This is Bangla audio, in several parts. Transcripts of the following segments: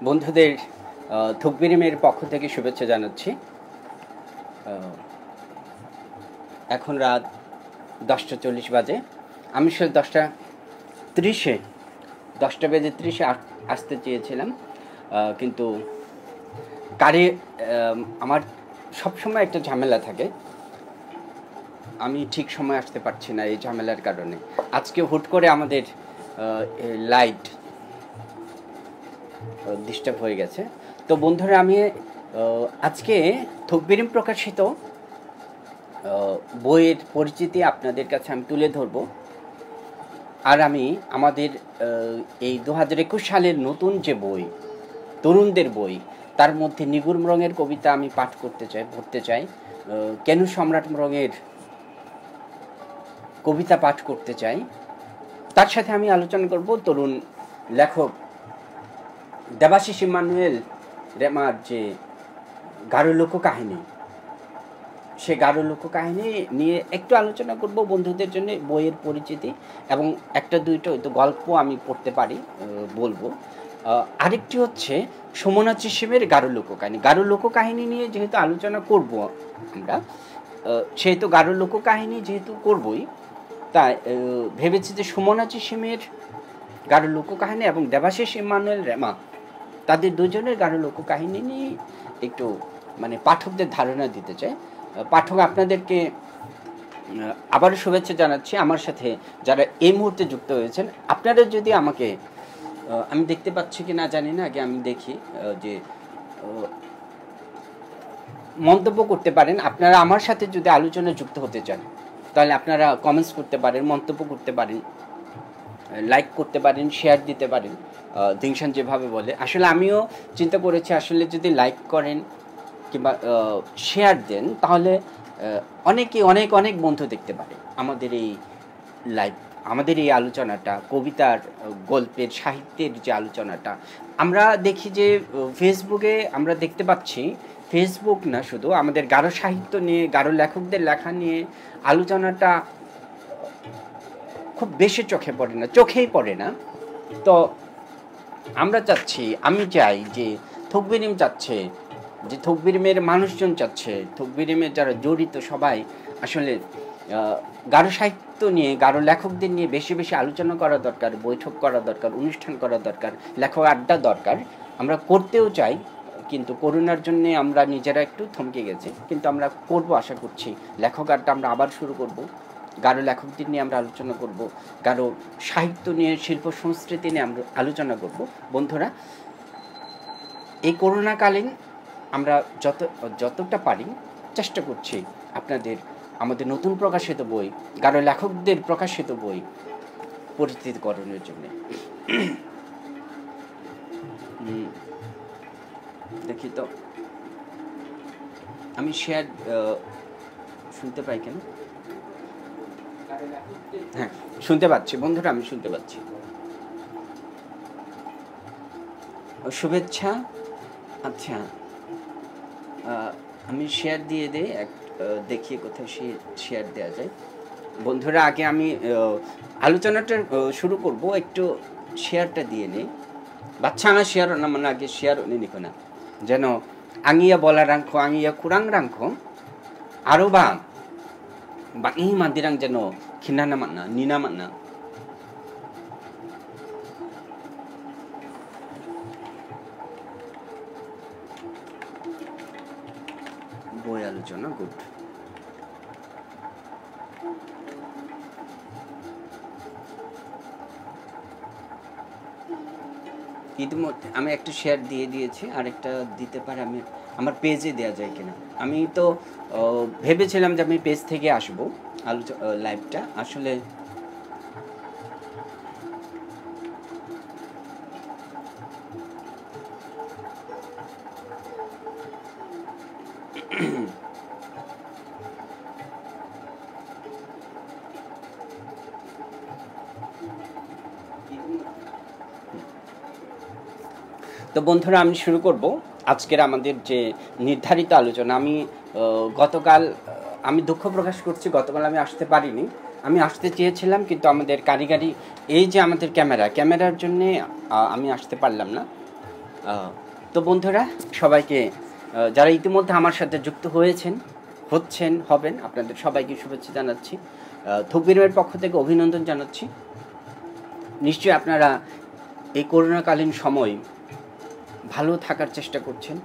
বন্ধুদের থুকবিরিমের পক্ষ থেকে শুভেচ্ছা জানাচ্ছি। এখন রাত 10:40 বাজে। আমি আসলে 10টা বেজে 30 আসতে চেয়েছিলাম, কিন্তু আমার সবসময় একটা ঝামেলা থাকে, আমি ঠিক সময় আসতে পারছি না। এই ঝামেলার কারণে আজকে হুট করে আমাদের লাইট ডিস্টার্ব হয়ে গেছে। তো বন্ধুরা, আমি আজকে থুকবিরিম প্রকাশিত বইয়ের পরিচিতি আপনাদের কাছে আমি তুলে ধরব। আর আমি আমাদের এই 2021 সালের নতুন যে বই, তরুণদের বই, তার মধ্যে নিগুড় রঙের কবিতা আমি পাঠ পড়তে চাই। কেনু সম্রাট রঙের কবিতা পাঠ করতে চাই। তার সাথে আমি আলোচনা করব তরুণ লেখক দেবাশিস ইমানুয়েল রেমার যে গাঢ় লোককাহিনী, সে গাঢ় লোককাহিনী নিয়ে একটু আলোচনা করব বন্ধুদের জন্য। বইয়ের পরিচিতি এবং একটা দুইটা হয়তো গল্প আমি পড়তে পারি, বলবো। আরেকটি হচ্ছে সুমনা চিসিমের গাঢ় লোককাহিনী। গাঢ় লোককাহিনী নিয়ে যেহেতু আলোচনা করব আমরা, সেহেতু গাঢ় লোককাহিনী যেহেতু করবই, তাই ভেবেছি যে সুমনা চিসিমের গাঢ় লোককাহিনী এবং দেবাশিস ইমানুয়েল রেমা, তাদের দুজনের গাঢ় লোককাহিনী নিয়ে একটু পাঠকদের ধারণা দিতে চাই। পাঠক, আপনাদেরকে আবারও শুভেচ্ছা জানাচ্ছি। আমার সাথে যারা এই মুহূর্তে যুক্ত হয়েছেন, আপনারা যদি আমাকে, আমি দেখতে পাচ্ছি কি না জানি না, আগে আমি দেখি, যে মন্তব্য করতে পারেন। আপনারা আমার সাথে যদি আলোচনায় যুক্ত হতে চান, তাহলে আপনারা কমেন্টস করতে পারেন, মন্তব্য করতে পারেন, লাইক করতে পারেন, শেয়ার দিতে পারেন, দিংশান যেভাবে বলে। আসলে আমিও চিন্তা করেছি, আসলে যদি লাইক করেন কিংবা শেয়ার দেন, তাহলে অনেকে অনেক অনেক বন্ধু দেখতে পারে আমাদের এই লাইভ, আমাদের এই আলোচনাটা, কবিতার, গল্পের, সাহিত্যের যে আলোচনাটা আমরা দেখি যে ফেসবুকে আমরা দেখতে পাচ্ছি। ফেসবুক না, শুধু আমাদের গাঢ় সাহিত্য নিয়ে, গাঢ় লেখকদের লেখা নিয়ে আলোচনাটা খুব বেশি চোখেই পড়ে না। তো আমি চাই যে থুকবিরিম চাচ্ছে, যে থুকবিরিমের মানুষজন চাচ্ছে, থুকবিরিমের যারা জড়িত সবাই আসলে গাঢ় সাহিত্য নিয়ে, গাঢ় লেখকদের নিয়ে বেশি বেশি আলোচনা করা দরকার, বৈঠক করা দরকার, অনুষ্ঠান করা দরকার, লেখক আড্ডা দরকার। আমরা করতেও চাই, কিন্তু করোনার জন্যে আমরা নিজেরা একটু থমকে গেছি, কিন্তু আমরা করব, আশা করছি। লেখক আড্ডা আমরা আবার শুরু করব, গাঢ় লেখকদের নিয়ে আমরা আলোচনা করব, গাঢ় সাহিত্য নিয়ে, শিল্প সংস্কৃতি নিয়ে আমরা আলোচনা করব। বন্ধুরা, এই করোনাকালীন আমরা যতটা পারি চেষ্টা করছি আপনাদের আমাদের নতুন প্রকাশিত বই, গাঢ় লেখকদের প্রকাশিত বই পরিচিতিকরণের জন্য। দেখি তো আমি শেয়ার শুনতে পাই কেন? হ্যাঁ, শুনতে পাচ্ছি বন্ধুরা, আমি শুনতে পাচ্ছি। শুভেচ্ছা। আচ্ছা, আমি শেয়ার দিয়ে দেই, দেখি কোথায় শেয়ার দেওয়া যায়। বন্ধুরা, আগে আমি আলোচনাটা শুরু করব, একটু শেয়ারটা দিয়ে নেই। বাচ্চা আমার শেয়ার না, আগে শেয়ার নিকো না, যেন আঙিয়া বলা রাংখ, আঙিয়া কুরাং রাংখ, আরো বাঙি মাদিরাং যেন খিনানা মান্না, নিনা মান্না। বই আলোচনা, গুড। ইতিমধ্যে আমি একটা শেয়ার দিয়ে দিয়েছি, আরেকটা দিতে পারে, আমি আমার পেজে দেওয়া যায় কিনা। আমি তো ভেবেছিলাম যে আমি পেজ থেকে আসবো লাইভটা, আসলে তো বন্ধুরা, আমি শুরু করব আজকের আমাদের যে নির্ধারিত আলোচনা। আমি গতকাল আমি দুঃখ প্রকাশ করছি, গতকাল আমি আসতে পারিনি। আমি আসতে চেয়েছিলাম, কিন্তু আমাদের কারিগরি এই যে আমাদের ক্যামেরার জন্যে আমি আসতে পারলাম না। তো বন্ধুরা, সবাইকে যারা ইতিমধ্যে আমার সাথে যুক্ত হবেন, আপনাদের সবাইকে শুভেচ্ছা জানাচ্ছি। থকবিরের পক্ষ থেকে অভিনন্দন জানাচ্ছি। নিশ্চয়ই আপনারা এই করোনাকালীন সময় ভালো থাকার চেষ্টা করছেন,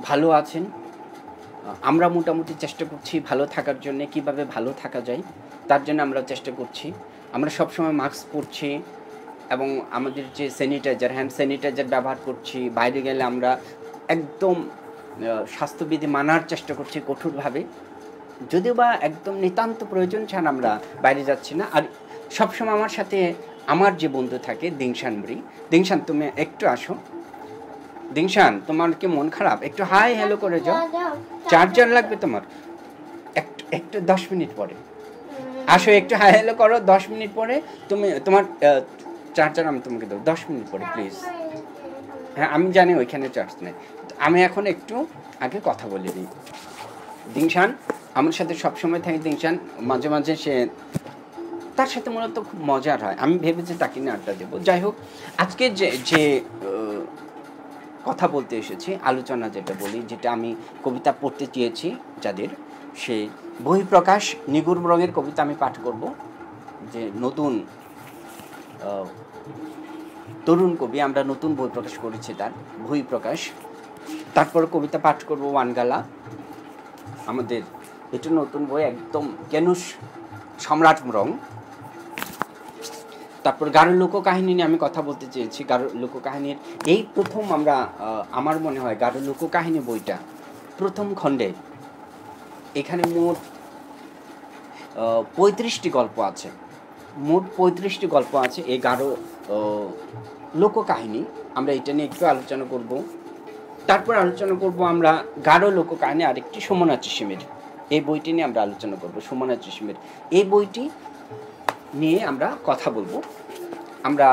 ভালো আছেন। আমরা মোটামুটি চেষ্টা করছি ভালো থাকার জন্য। কিভাবে ভালো থাকা যায় তার জন্য আমরা চেষ্টা করছি। আমরা সবসময় মাস্ক পরছি এবং আমাদের যে হ্যান্ড স্যানিটাইজার ব্যবহার করছি। বাইরে গেলে আমরা একদম স্বাস্থ্যবিধি মানার চেষ্টা করছি কঠোরভাবে, যদিও বা একদম নিতান্ত প্রয়োজন ছাড়া আমরা বাইরে যাচ্ছি না। আর সবসময় আমার সাথে আমার যে বন্ধু থাকে দিংশান, তুমি একটু আসো। দিংশান, তোমার কি মন খারাপ? একটু হাই হ্যালো করে যাও। চার্জার লাগবে তোমার? একটু 10 মিনিট পরে আসো, একটু হাই হ্যালো করো। 10 মিনিট পরে তুমি তোমার চার্জার আমি তোমাকে দেবো। 10 মিনিট পরে প্লিজ। হ্যাঁ, আমি জানি ওইখানে চার্জ নেই। আমি এখন একটু আগে কথা বলে নিই। দিংশান আমার সাথে সবসময় থাকে। দিংশান মাঝে মাঝে তার সাথে মূলত খুব মজার হয়। আমি ভেবেছি তাকে নিয়ে আড্ডা দেবো। যাই হোক, আজকে যে কথা বলতে এসেছি, আলোচনা যেটা আমি কবিতা পড়তে চেয়েছি যাদের, সে বহিঃপ্রকাশ নিগুড় রঙের কবিতা আমি পাঠ করব। যে নতুন তরুণ কবি, আমরা নতুন বই প্রকাশ করেছি, তার বহিঃপ্রকাশ। তারপর কবিতা পাঠ করব ওয়ানগালা, আমাদের এটা নতুন বই, একদম কেনুস সম্রাট রং। তারপর গারো লোককাহিনী নিয়ে আমি কথা বলতে চেয়েছি। গারো লোককাহিনীর এই প্রথম আমরা, আমার মনে হয় গারো লোককাহিনী বইটা প্রথম খণ্ডে, এখানে মোট 35টি গল্প আছে। এই গারো লোককাহিনী। আমরা এটা নিয়ে একটু আলোচনা করব। তারপর আলোচনা করব আমরা গারো লোককাহিনী আরেকটি সুমনা চিসিমের, এই বইটি নিয়ে আমরা আলোচনা করব। সুমনা চিসিমের এই বইটি নিয়ে আমরা কথা বলবো। আমরা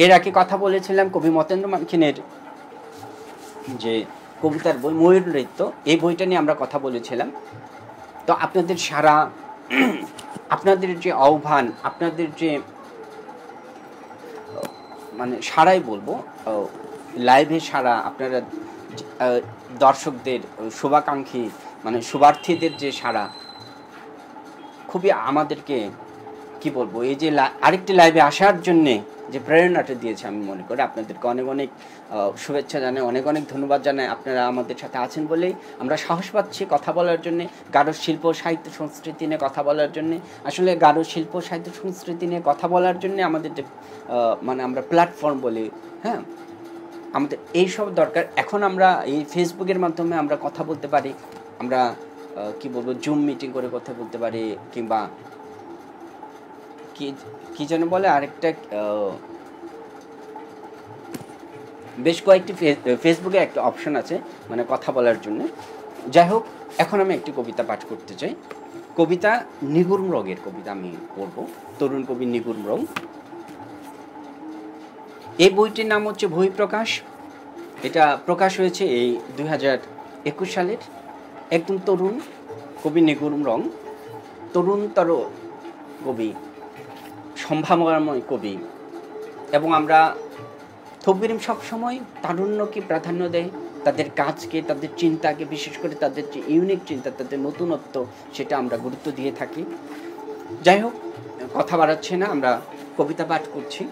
এর আগে কথা বলেছিলাম কবি মতেন্দ্র মার্কিনের যে কবিতার বই ময়ূর নৃত্য, এই বইটা নিয়ে আমরা কথা বলেছিলাম। তো আপনাদের সারা, আপনাদের যে আহ্বান, আপনাদের যে মানে সারাই বলবো, লাইভে সারা, আপনারা দর্শকদের শুভাকাঙ্ক্ষী মানে শুভার্থীদের যে সারা, খুবই আমাদেরকে কি বলবো, এই যে আরেকটি লাইভে আসার জন্যে যে প্রেরণাটা দিয়েছে, আমি মনে করি আপনাদেরকে অনেক অনেক শুভেচ্ছা জানাই, অনেক অনেক ধন্যবাদ জানাই। আপনারা আমাদের সাথে আছেন বলেই আমরা সাহস পাচ্ছি কথা বলার জন্যে, গারো শিল্প সাহিত্য সংস্কৃতি নিয়ে কথা বলার জন্যে। আসলে গারো শিল্প সাহিত্য সংস্কৃতি নিয়ে কথা বলার জন্যে আমাদের যে মানে আমরা প্ল্যাটফর্ম বলি, হ্যাঁ, আমাদের এইসব দরকার। এখন আমরা এই ফেসবুকের মাধ্যমে আমরা কথা বলতে পারি, আমরা কি বলবো, জুম মিটিং করে কথা বলতে পারি, কিংবা কি যেন বলে আরেকটা, বেশ কয়েকটি ফেসবুকে একটা অপশন আছে মানে কথা বলার জন্য। যাই হোক, এখন আমি একটি কবিতা পাঠ করতে চাই। কবিতা নিগুড় রঙের কবিতা আমি পড়ব, তরুণ কবি নিগুড় রং। এই বইটির নাম হচ্ছে বহিঃপ্রকাশ। এটা প্রকাশ হয়েছে এই 2021 সালের। একদম তরুণ কবি নিগুড় রং, তরুণতর কবি, সম্ভাবনাময় কবি। এবং আমরা থকবির সবসময় তারুণ্যকে প্রাধান্য দেয়, তাদের কাজকে, তাদের চিন্তাকে, বিশেষ করে তাদের যে ইউনিক চিন্তা, তাদের নতুনত্ব, সেটা আমরা গুরুত্ব দিয়ে থাকি। যাই হোক, কথা বাড়াচ্ছে না, আমরা কবিতা পাঠ করছি।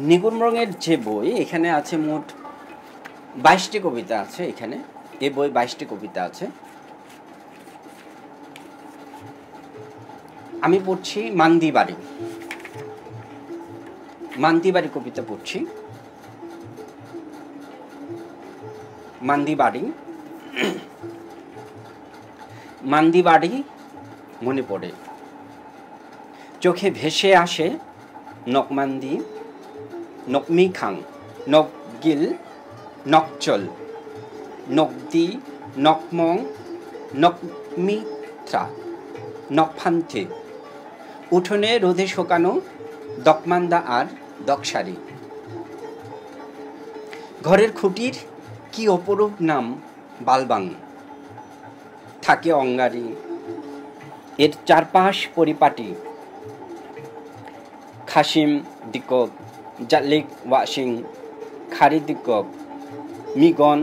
নিগুড় রঙের যে বই, এখানে আছে মোট 22টি কবিতা আছে। এখানে এই বই 22টি কবিতা আছে। আমি পড়ছি মান্দিবাড়ি কবিতা পড়ছি। মান্দিবাড়ি মনে পড়ে, চোখে ভেসে আসে নকমান্দি, নকমি খাং, নকগিল, নকচল, নকদি, নকমং, নকমিত্রা, নকফান্থে, উঠোনে রোদে শোকানো দকমান্দা আর দকসারি। ঘরের খুঁটির কি অপরূপ নাম বালবাং, থাকে অঙ্গারি, এর চারপাশ পরিপাটি। খাসিম দিকক, জালিক ওয়াশিং, খারি দিকক, মিগন,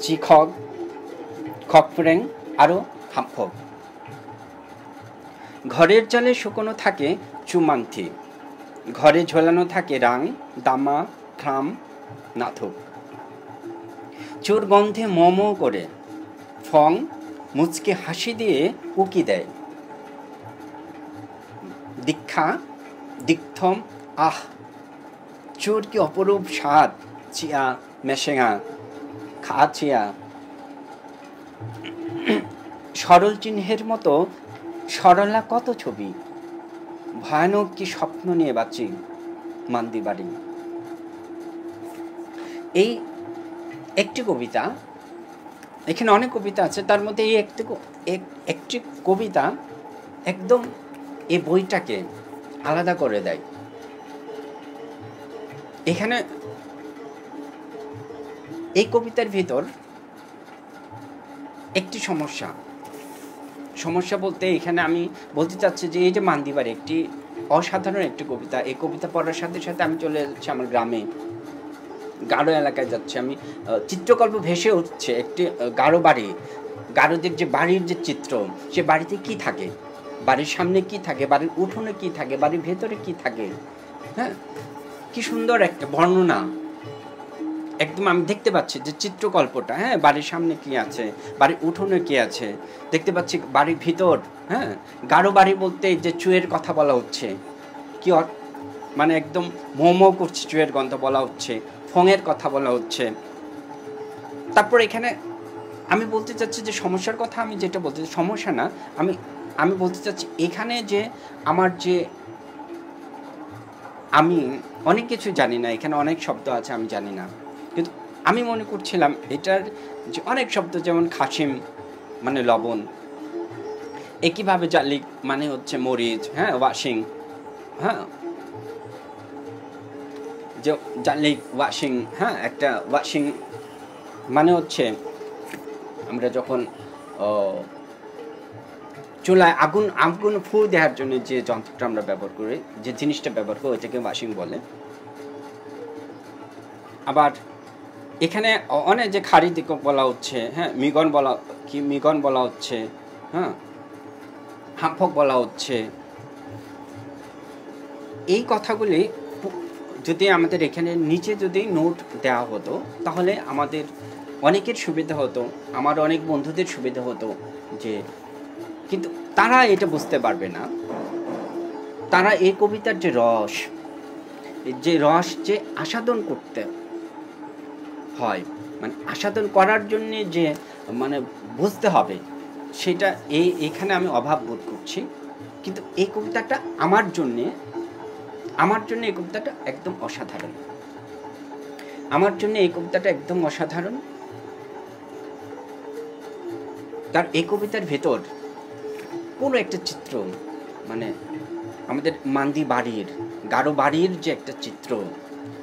চিখক, খকফ্রেং আরও হাম্ফক। ঘরের চালে শুকনো থাকে চুমান্থি, ঘরে ঝোলানো থাকে রাং, দামা, খ্রাম, নাথুক। চোর গন্ধে মম করে ফং মুচকে হাসি দিয়ে উকি দেয়। দীক্ষা, দিকথম, আহ, চোর কি অপরূপ স্বাদ, চিয়া, মেশেঙা, খা চিয়া। সরল চিহ্নের মতো সরলা কত ছবি, ভয়ানক কি স্বপ্ন নিয়ে বাঁচি মান্দি বাড়ি। এই একটি কবিতা, এখানে অনেক কবিতা আছে, তার মধ্যে এই একটি কবিতা একদম এই বইটাকে আলাদা করে দেয়। এখানে এই কবিতার ভিতর একটি সমস্যা বলতে এখানে আমি বলতে চাচ্ছি যে এই যে মান্দিবাড়ি একটি অসাধারণ একটি কবিতা। এই কবিতা পড়ার সাথে সাথে আমি চলে যাচ্ছি আমার গ্রামে, গারো এলাকায় যাচ্ছি আমি। চিত্রকল্প ভেসে উঠছে একটি গারো বাড়ি, গারোদের যে বাড়ির যে চিত্র, সে বাড়িতে কি থাকে, বাড়ির সামনে কি থাকে, বাড়ির উঠোনে কি থাকে, বাড়ির ভেতরে কি থাকে। হ্যাঁ, কি সুন্দর একটা বর্ণনা একদম আমি দেখতে পাচ্ছি যে চিত্রকল্পটা। হ্যাঁ, বাড়ির সামনে কি আছে, বাড়ির উঠোনে কি আছে দেখতে পাচ্ছি, বাড়ির ভিতর। হ্যাঁ, গারো বাড়ি বলতে যে চুয়ের কথা বলা হচ্ছে, কি মানে একদম মোমো করছে, চুয়ের গন্ধ বলা হচ্ছে, ফঙের কথা বলা হচ্ছে। তারপর এখানে আমি বলতে চাচ্ছি যে সমস্যার কথা, আমি যেটা বলতে সমস্যা না, আমি বলতে চাচ্ছি এখানে যে আমার যে আমি অনেক কিছু জানি না, এখানে অনেক শব্দ আছে আমি জানি না, কিন্তু আমি মনে করছিলাম এটার যে অনেক শব্দ, যেমন খাসিম মানে লবণ, একইভাবে জালিক মানে হচ্ছে মরিচ, হ্যাঁ, ওয়াশিং, হ্যাঁ, যে জালিক ওয়াশিং, হ্যাঁ, একটা ওয়াশিং মানে হচ্ছে আমরা যখন চুলায় আগুন ফু দেওয়ার জন্য যে যন্ত্রটা আমরা ব্যবহার করি, যে জিনিসটা ব্যবহার করি, ওইটাকে ওয়াশিং বলে। আবার এখানে অনেক যে খারি দিক বলা হচ্ছে, হ্যাঁ, মিগন বলা হচ্ছে, হ্যাঁ, হাম্ফক বলা হচ্ছে। এই কথাগুলি যদি আমাদের এখানে নিচে যদি নোট দেওয়া হতো তাহলে আমাদের অনেকের সুবিধা হতো, আমার অনেক বন্ধুদের সুবিধা হতো। যে কিন্তু তারা এটা বুঝতে পারবে না, তারা এই কবিতার যে রস যে আস্বাদন করতে হয়, মানে আস্বাদন করার জন্যে যে মানে বুঝতে হবে, সেটা এইখানে আমি অভাব বোধ করছি। কিন্তু এই কবিতাটা আমার জন্য এই কবিতাটা একদম অসাধারণ, আমার জন্য এই কবিতাটা একদম অসাধারণ। তার এই কবিতার ভেতর কোনো একটা চিত্র, মানে আমাদের মান্দি বাড়ির, গারো বাড়ির যে একটা চিত্র,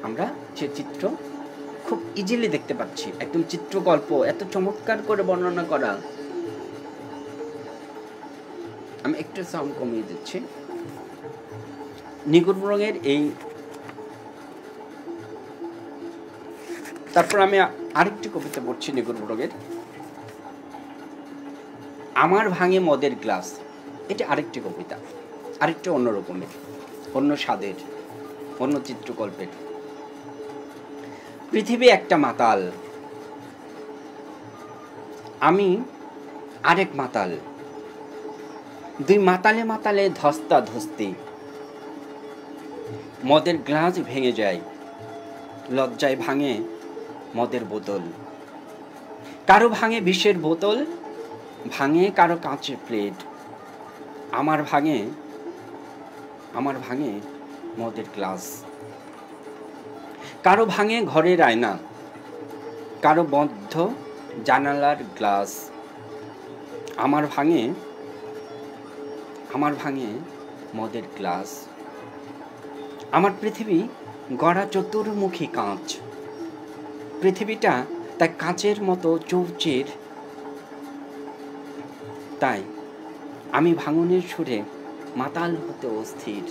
আমরা সে চিত্র খুব ইজিলি দেখতে পাচ্ছি। একদম চিত্রকল্প এত চমৎকার করে বর্ণনা করা। আমি একটু সাউন্ড কমিয়ে দিচ্ছি। নিগুড় রঙের এই, তারপর আমি আরেকটি কবিতা পড়ছি নিগুড় রঙের, আমার ভাঙে মদের গ্লাস। এটা আরেকটি কবিতা, আরেকটি অন্য রকমের, অন্য স্বাদের, অন্য চিত্রকল্পের। পৃথিবী একটা মাতাল, আমি আরেক মাতাল, দুই মাতালে মাতালে ধস্তা ধস্তি। মদের গ্লাস ভেঙে যায়, লজ্জায় ভাঙে মদের বোতল। কারো ভাঙে বিষের বোতল, ভাঙে কারো কাঁচের প্লেট। আমার ভাঙে মদের গ্লাস। কারো ভাঙে ঘরের আয়না, কারো বদ্ধ জানালার গ্লাস। আমার ভাঙে আমার ভাঙে মদের গ্লাস, আমার পৃথিবী গড়া চতুর্মুখী কাঁচ, পৃথিবীটা তাই কাঁচের মতো চৌচির, তাই আমি ভাঙনের সুরে মাতাল হতে অস্থির।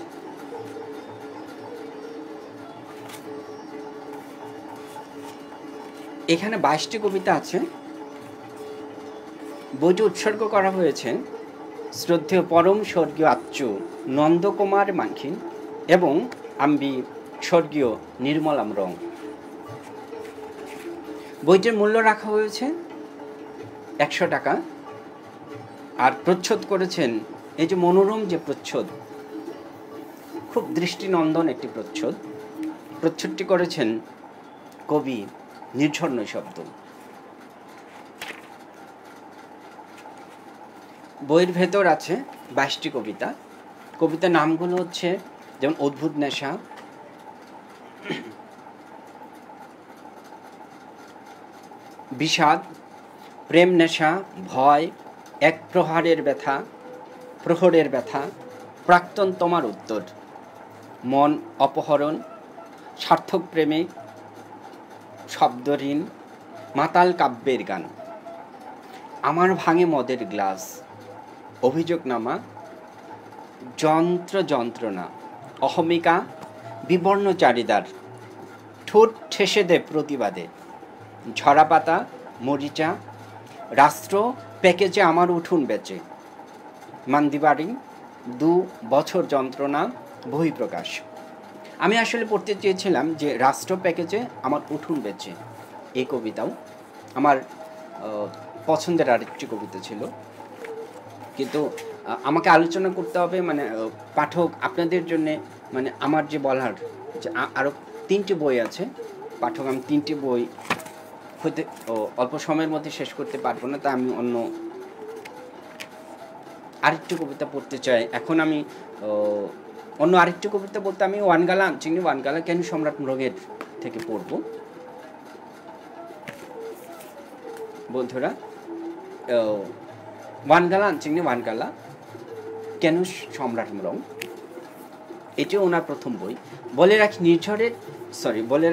এখানে 22টি কবিতা আছে। বইটি উৎসর্গ করা হয়েছে শ্রদ্ধেয় পরম স্বর্গীয় আচ্যু নন্দকুমার মাঙ্কিন এবং আম্বি স্বর্গীয় নির্মলাম রং। বইটির মূল্য রাখা হয়েছে 100 টাকা। আর প্রচ্ছদ করেছেন, এই যে মনোরম যে প্রচ্ছদ, খুব দৃষ্টিনন্দন একটি প্রচ্ছদ, প্রচ্ছদটি করেছেন কবি নির্ঝর নৈশব্দ। বইয়ের ভেতর আছে 22টি কবিতা। কবিতার নামগুলো হচ্ছে যেমন অদ্ভুত নেশা, বিষাদ, প্রেম নেশা, ভয়, এক প্রহরের ব্যথা, প্রাক্তন তোমার উত্তর, মন অপহরণ, সার্থক প্রেমিক, শব্দহীন, মাতাল কাব্যের গান, আমার ভাঙে মদের গ্লাস, অভিযোগনামা, যন্ত্রণা, অহমিকা, বিবর্ণ চারিদার, ঠোঁট ঠেসে দে প্রতিবাদে, ঝরাপাতা, মরিচা, রাষ্ট্র প্যাকেজে আমার উঠুন বেচে, মান্দিবাড়ি, 2 বছর যন্ত্রণা, বহিঃপ্রকাশ। আমি আসলে পড়তে চেয়েছিলাম যে রাষ্ট্র প্যাকেজে আমার উঠুন বেচে, এই কবিতাও আমার পছন্দের আরেকটি কবিতা ছিল। কিন্তু আমাকে আলোচনা করতে হবে, মানে পাঠক আপনাদের জন্যে, মানে আমার যে বলার যে আরও 3টি বই আছে, পাঠক আমি 3টি বই হতে অল্প সময়ের মধ্যে শেষ করতে পারবো না, তা আমি অন্য আরেকটি কবিতা পড়তে চাই। এখন আমি অন্য আরেকটি কবিতা বলতে আমি ওয়ানগালা চিংড়ি ওয়ানগালা কেন সম্রাট মৃগের থেকে পড়ব। বন্ধুরা, ওয়ানগালা চিংড়ি ওয়ানগালা কেন সম্রাট মৃগ, এটি ওনার প্রথম বই। বলে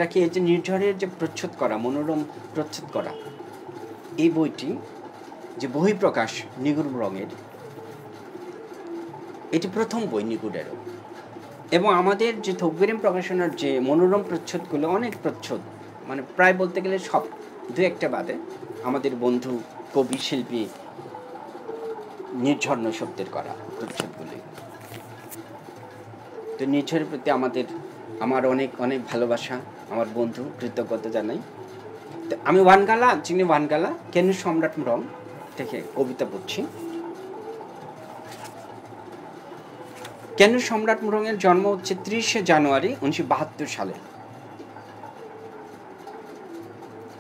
রাখি এই যে নির্ঝরের যে প্রচ্ছদ করা, মনোরম প্রচ্ছদ করা এই বইটি যে বহিঃপ্রকাশ নিগুড় রঙের, এটি প্রথম বই নিগুড়েরও। এবং আমাদের যে থকবিরিম প্রকাশনার যে মনোরম প্রচ্ছদগুলো, অনেক প্রচ্ছদ, মানে প্রায় বলতে গেলে সব, 2-1টা বাদে আমাদের বন্ধু কবি শিল্পী নির্ঝর নৈশব্দের করা প্রচ্ছদগুলি। তো নির্ঝরের প্রতি আমার অনেক অনেক ভালোবাসা, আমার বন্ধু, কৃতজ্ঞতা জানাই। তো আমি ওয়ানগালা কেন সম্রাট মৃগ থেকে কবিতা পড়ছি। কেন সম্রাট মৃগের জন্ম হচ্ছে 30শে জানুয়ারি 1972 সালে।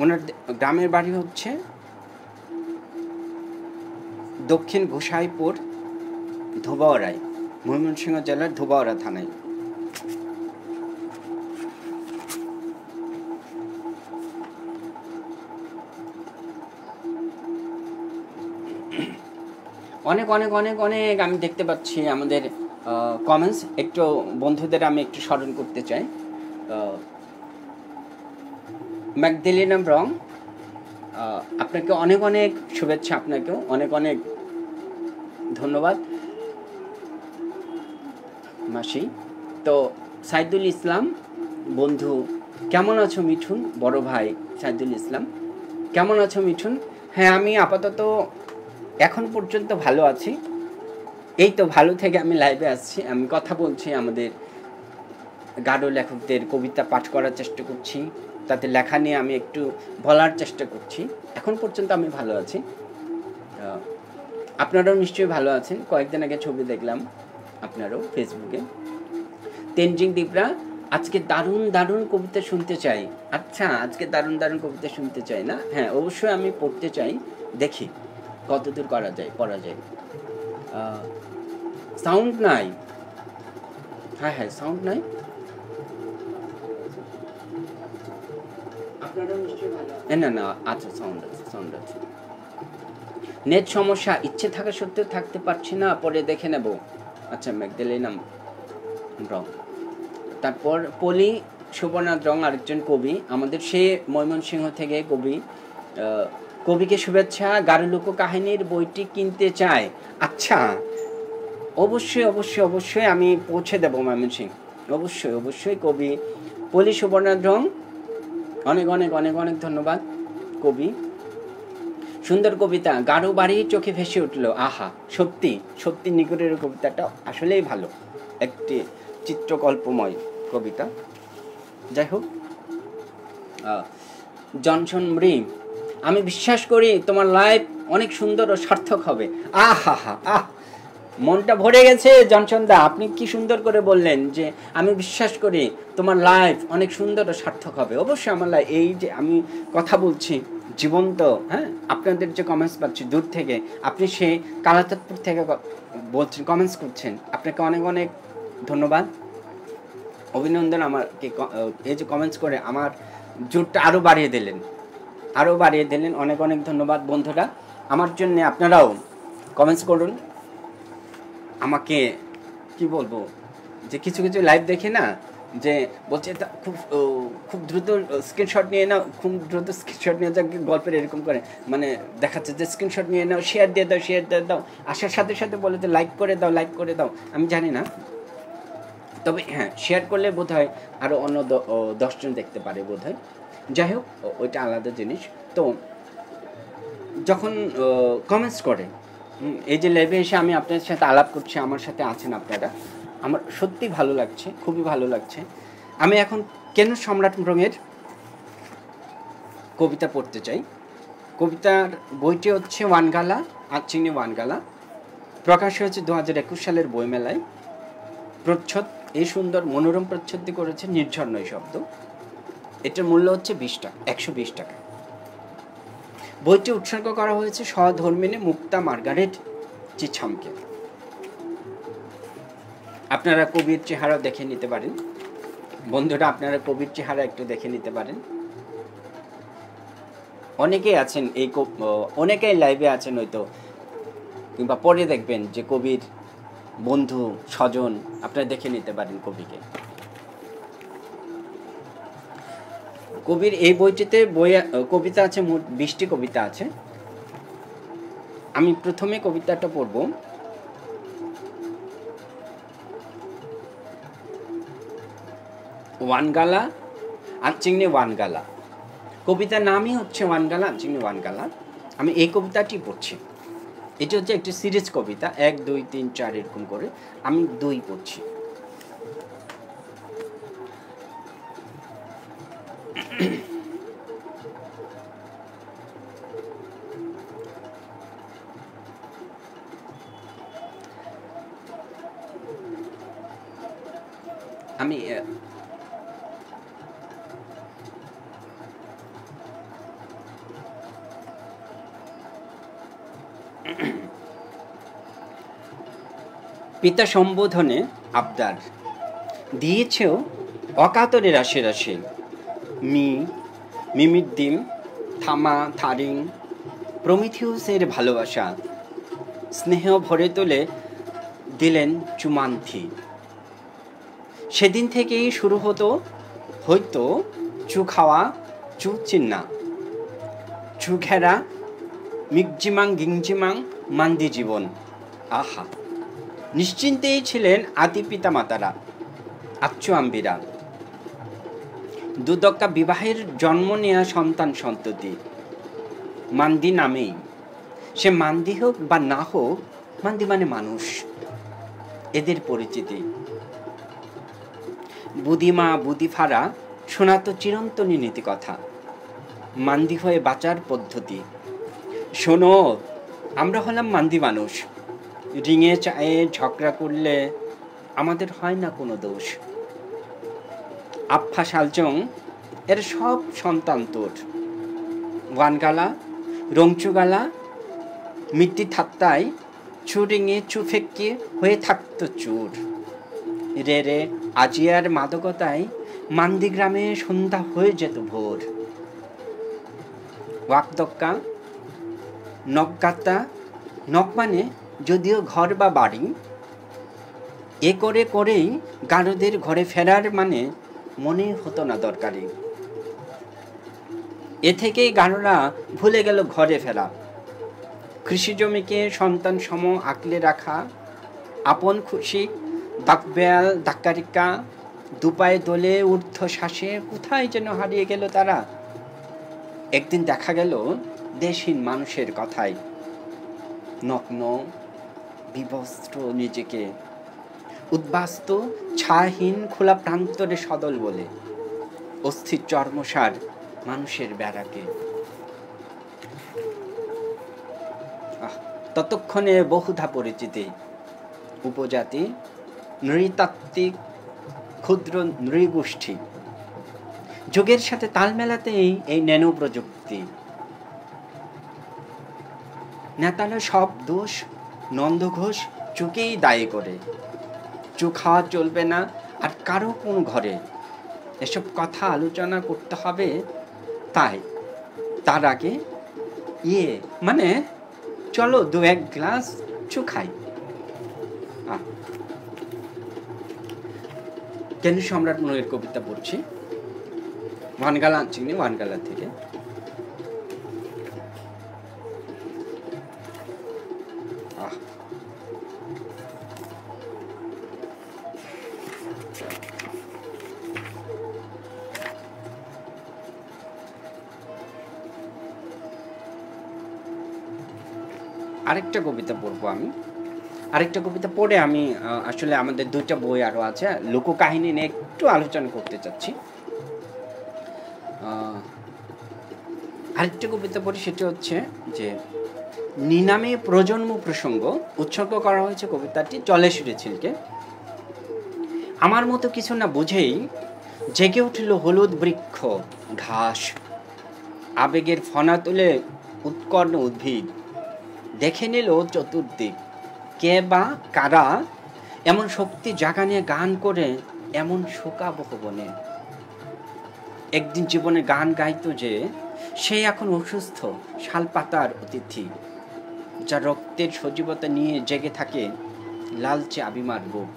ওনার গ্রামের বাড়ি হচ্ছে দক্ষিণ গোসাইপুর, ধোবাউড়ায়, ময়মনসিংহ জেলার ধোবাউড়া থানায়। অনেক অনেক অনেক অনেক আমি দেখতে পাচ্ছি আমাদের কমেন্টস। একটু বন্ধুদের আমি একটু স্মরণ করতে চাই। ম্যাকডেলিনা ব্রং, আপনাকে অনেক অনেক শুভেচ্ছা, আপনাকেও অনেক অনেক ধন্যবাদ মাসি। তো সাইদুল ইসলাম বন্ধু, কেমন আছো মিঠুন? বড় ভাই সাইদুল ইসলাম, কেমন আছো মিঠুন? হ্যাঁ, আমি আপাতত এখন পর্যন্ত ভালো আছি। এই তো ভালো থেকে আমি লাইভে আসছি, আমি কথা বলছি, আমাদের গাঢ় লেখকদের কবিতা পাঠ করার চেষ্টা করছি, তাতে লেখা নিয়ে আমি একটু বলার চেষ্টা করছি। এখন পর্যন্ত আমি ভালো আছি, আপনারাও নিশ্চয়ই ভালো আছেন। কয়েকদিন আগে ছবি দেখলাম আপনারও ফেসবুকে। তেনজিং দীপরা, আজকে দারুণ দারুণ কবিতা শুনতে চাই। আচ্ছা, আজকে দারুণ দারুণ কবিতা শুনতে চাই না? হ্যাঁ, অবশ্যই আমি পড়তে চাই, দেখি কতদূর পড়া যায়। সাউন্ড নাই? হ্যাঁ, সাউন্ড নাই। আপনারাও নিশ্চয়ই ভালো। না, আচ্ছা, সাউন্ড আছে। নেট সমস্যা, ইচ্ছে থাকা সত্ত্বেও থাকতে পারছি না, পরে দেখে নেব। আচ্ছা, ম্যাগডালেনা রং। তারপর পলি সুবর্ণাথ রং, আরেকজন কবি আমাদের, সে ময়মনসিংহ থেকে কবি। কবিকে শুভেচ্ছা, গারো লোক কাহিনীর বইটি কিনতে চায়। আচ্ছা, অবশ্যই অবশ্যই অবশ্যই আমি পৌঁছে দেবো ময়মনসিংহ, অবশ্যই অবশ্যই। কবি পলি সুবর্ণাথ রং, অনেক অনেক অনেক অনেক ধন্যবাদ কবি। সুন্দর কবিতা, গাঢ় বাড়ি চোখে ভেসে উঠলো। আহা, সত্যি সত্যি নিকটের কবিতাটা আসলেই ভালো, একটি চিত্রকল্পময় কবিতা। যাই হোক, জনসন মৃ, আমি বিশ্বাস করি তোমার লাইফ অনেক সুন্দর ও সার্থক হবে। আহা হা আহ, মনটা ভরে গেছে জনসন দা, আপনি কি সুন্দর করে বললেন যে আমি বিশ্বাস করি তোমার লাইফ অনেক সুন্দর ও সার্থক হবে। অবশ্যই আমার লাইফ, এই যে আমি কথা বলছি জীবন্ত, হ্যাঁ, আপনাদের যে কমেন্টস পাচ্ছি দূর থেকে, আপনি সেই কালাচাঁদপুর থেকে বলছেন, কমেন্টস করছেন, আপনাকে অনেক অনেক ধন্যবাদ, অভিনন্দন। আমাকে এই যে কমেন্টস করে আমার জোরটা আরও বাড়িয়ে দিলেন, আরও বাড়িয়ে দিলেন, অনেক অনেক ধন্যবাদ বন্ধুরা। আমার জন্য আপনারাও কমেন্টস করুন। আমাকে কি বলবো, যে কিছু কিছু লাইভ দেখে না, যে বলছে খুব খুব দ্রুত স্ক্রিনশট নিয়ে নাও, খুব দ্রুত স্ক্রিনশট নিয়ে যাও, গল্পের এরকম করে মানে দেখাচ্ছে যে স্ক্রিনশট নিয়ে নাও, শেয়ার দিয়ে দাও, শেয়ার দিয়ে দাও, আসার সাথে সাথে বলে যে লাইক করে দাও, লাইক করে দাও। আমি জানি না, তবে হ্যাঁ, শেয়ার করলে বোধ হয় আরও অন্য 10 জন দেখতে পারে বোধ হয়। যাই হোক, ওইটা আলাদা জিনিস। তো যখন কমেন্টস করে, এই যে লাইভে এসে আমি আপনাদের সাথে আলাপ করছি, আমার সাথে আছেন আপনারা, আমার সত্যি ভালো লাগছে, খুবই ভালো লাগছে। আমি এখন কেন সম্রাট রঙের কবিতা পড়তে চাই। কবিতার বইটি হচ্ছে ওয়ানগালা, আচিংনি ওয়ানগালা, প্রকাশ হয়েছে 2021 সালের বইমেলায়। প্রচ্ছদ, এই সুন্দর মনোরম প্রচ্ছদটি করেছে নির্ঝর নয় শব্দ। এটার মূল্য হচ্ছে 20 টাকা, 120 টাকা। বইটি উৎসর্গ করা হয়েছে সহধর্মিণী মুক্তা মার্গারেট চিছামকে। আপনারা কবির চেহারা দেখে নিতে পারেন বন্ধুরা, আপনারা কবির চেহারা একটু দেখে নিতে পারেন। অনেকেই আছেন এই অনেকেই লাইভে আছেন হয়তো, কিংবা পরে দেখবেন যে কবির বন্ধু স্বজন, আপনারা দেখে নিতে পারেন কবিকে। কবির এই বইটিতে কবিতা আছে, মোট 20টি কবিতা আছে। আমি প্রথমে কবিতাটা পড়ব। ওয়ানগালা আচিংনি ওয়ানগালা, কবিতার নামই হচ্ছে ওয়ানগালা আচিংনি ওয়ানগালা। আমি এই কবিতাটি পড়ছি। এটি হচ্ছে একটি সিরিজ কবিতা, 1 2 3 4 এরকম করে, আমি 2 পড়ছি। আমি পিতা সম্বোধনে আবদার দিয়েছেও অকাতরে রাশে রাশে, মিমিদ্দিম থামা থারিং প্রমিথিউসের ভালোবাসা স্নেহ ভরে তোলে দিলেন চুমান্থি। সেদিন থেকেই শুরু হয়তো চু খাওয়া, চু চিন্না, চু ঘেরা, মিগজিমাং গিংজিমাং মান্দি জীবন। আহা, নিশ্চিন্তেই ছিলেন আদি পিতা মাতারা, আচ্ছু আম্বিরা। দুদক্কা বিবাহের জন্ম নেয়া সন্তান সন্ততি মান্দি নামেই। সে মান্দি হোক বা না হোক, মান্দি মানে মানুষ, এদের পরিচিতি। বুদিমা বুদিফারা শোনাতো চিরন্তনী নীতি কথা, মান্দি হয়ে বাঁচার পদ্ধতি। শোনো, আমরা হলাম মান্দি মানুষ, রিঙে চায়ে ঝগড়া করলে আমাদের হয় না কোনো দোষ। আফফা শালচং এর সব সন্তান তোর। ওয়ানগালা রংচুগালা মিট্টি ঠাত্তায় চুরিঙে চুফেক্কে হয়ে থাকতো চুর। রে রে আজিয়ার মাদকতায় মান্দি গ্রামে সন্ধ্যা হয়ে যেত ভোর। ওয়াকদক্কা নগ্গাতা নক মানে যদিও ঘর বা বাড়ি, এ করে করেই গারোদের ঘরে ফেরার মানে মনে হতো না দরকারি। এ থেকেই গারোরা ভুলে গেল ঘরে ফেরা। কৃষি জমিকে সন্তান সম আঁকলে রাখা, আপন খুশি বাকবেয়াল ধাক্কারিকা, দুপায়ে দোলে ঊর্ধ্ব শ্বাসে কোথায় যেন হারিয়ে গেল তারা। একদিন দেখা গেল দেশহীন মানুষের কথায়, নগ্ন বিবস্ত্র নিজেকে, উদ্বাস্ত ছায়াহীন খোলা প্রান্তরে সদল বলে, অস্থির চর্মসার মানুষের বেড়াকে। ততক্ষণে বহুধা পরিচিতি, উপজাতি, নৃতাত্ত্বিক, ক্ষুদ্র নৃগোষ্ঠী, যুগের সাথে তাল মেলাতেই এই ন্যানো প্রযুক্তি। নেতারা সব দোষ নন্দ ঘোষ চুকেই দায়ী করে, চু খাওয়া চলবে না আর কারো কোন ঘরে, এসব কথা আলোচনা করতে হবে। তাই তার আগে মানে চলো দু এক গ্লাস চু খাই। কেন সম্রাট মনের কবিতা পড়ছি, ওয়ানগালা চিনি, ওয়ানগালা থেকে। আরেকটা কবিতা পড়বো আমি। আরেকটা কবিতা পড়ে আমি আসলে আমাদের দুইটা বই আরো আছে, লোককাহিনী নিয়ে একটু আলোচনা করতে চাচ্ছি। আরেকটা কবিতা পড়ি, সেটা হচ্ছে যে নিনামে প্রজন্ম প্রসঙ্গ, উৎসর্গ করা হয়েছে কবিতাটি জলেশ্বরী ছিলকে। আমার মতো কিছু না বুঝেই জেগে উঠল হলুদ বৃক্ষ ঘাস, আবেগের ফনা তুলে উৎকর্ণ উদ্ভিদ, দেখে নিল চতুর্দিক কে বা কারা এমন শক্তি জাগানে গান করে এমন শোকাবহ বনে। একদিন জীবনে গান গাইতো যে সে এখন অসুস্থ শালপাতার অতিথি, যা রক্তের সজীবতা নিয়ে জেগে থাকে লালচে আবিমার বুক।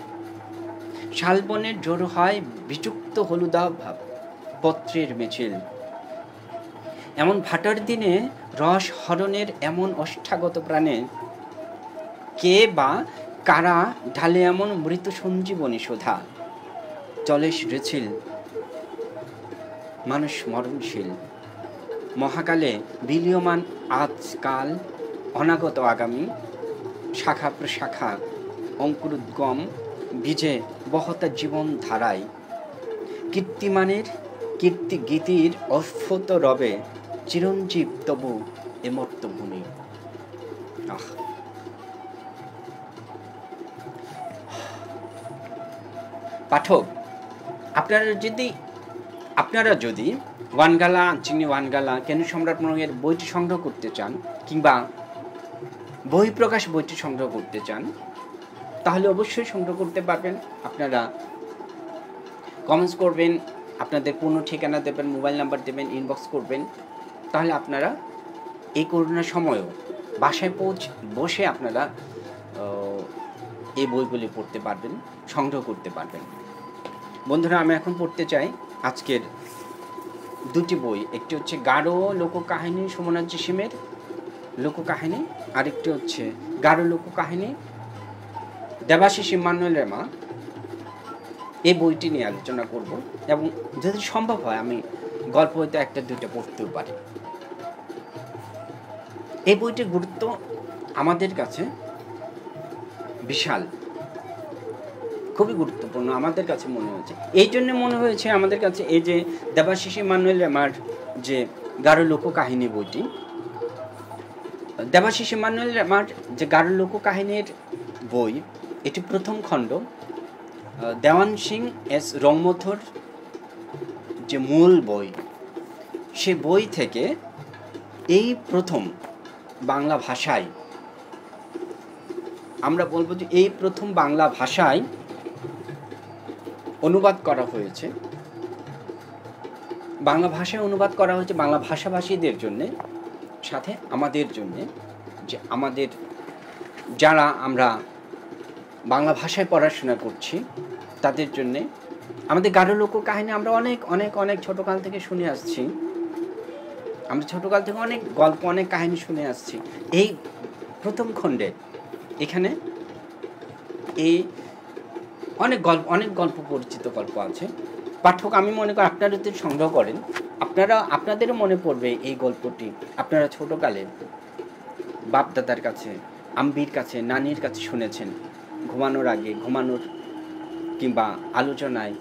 শালবনের জোর হয় বিযুক্ত হলুদা পত্রের মিছিল, এমন ভাটার দিনে রস হরণের এমন অষ্টাগত প্রাণে কে বা কারা ঢালে এমন মৃত সঞ্জীবনী শোধা। চলে রেছিল মানুষ মরণশীল, মহাকালে বিলীয়মান আজকাল অনাগত আগামী, শাখা প্রশাখা অঙ্কুরোদ্গম বীজে বহতা জীবন ধারায়, কীর্তিমানের কীর্তি গীতির অস্ফুত রবে চিরঞ্জীব তবু এমর্ত ভূমি। পাঠক, আপনারা যদি ওয়ানগালা চিনি ওয়ানগালা কেন সম্রাট মনের বইটি সংগ্রহ করতে চান, কিংবা বই প্রকাশ বইটি সংগ্রহ করতে চান, তাহলে অবশ্যই সংগ্রহ করতে পারবেন। আপনারা কমেন্টস করবেন, আপনাদের পুরনো ঠিকানা দেবেন, মোবাইল নাম্বার দেবেন, ইনবক্স করবেন, তাহলে আপনারা এই করোনার সময়ও বাসায় বসে আপনারা এই বইগুলি পড়তে পারবেন, সংগ্রহ করতে পারবেন। বন্ধুরা, আমি এখন পড়তে চাই আজকের দুটি বই। একটি হচ্ছে গারো লোককাহিনী সোমনাথ সিমের লোককাহিনী, আরেকটি হচ্ছে গারো লোককাহিনী দেবাশিস ইম্মানুয়েল রেমা। এই বইটি নিয়ে আলোচনা করব, এবং যদি সম্ভব হয় আমি গল্প হয়তো একটা দুইটা পড়তেও পারি। এই বইটির গুরুত্ব আমাদের কাছে বিশাল, খুবই গুরুত্বপূর্ণ আমাদের কাছে মনে হয়েছে। এই জন্য মনে হয়েছে আমাদের কাছে এই যে দেবাশিস ইম্মানুয়েল রেমার যে গারো লোককাহিনী বইটি, দেবাশিস ইম্মানুয়েল রেমার যে গারো লোককাহিনীর বই, এটি প্রথম খণ্ড। দেওয়ান সিং এস রংমথর যে মূল বই, সে বই থেকে এই প্রথম বাংলা ভাষায়, আমরা বলবো যে এই প্রথম বাংলা ভাষায় অনুবাদ করা হয়েছে। বাংলা ভাষায় অনুবাদ করা হয়েছে বাংলা ভাষাভাষীদের জন্যে, সাথে আমাদের জন্যে, যে আমাদের যারা আমরা বাংলা ভাষায় পড়াশোনা করছি তাদের জন্যে আমাদের গারো লোককাহিনী আমরা অনেক অনেক অনেক ছোটোকাল থেকে শুনে আসছি। আমরা ছোটোকাল থেকে অনেক গল্প, অনেক কাহিনী শুনে আসছি। এই প্রথম খণ্ডে এখানে এই অনেক গল্প, পরিচিত গল্প আছে। পাঠক, আমি মনে করি আপনারা যদি সংগ্রহ করেন, আপনাদেরও মনে পড়বে এই গল্পটি। আপনারা ছোটোকালে বাপ দাদার কাছে, আম্বির কাছে, নানির কাছে শুনেছেন। ঘুমানোর আগে, ঘুমানোর কিংবা আলোচনায়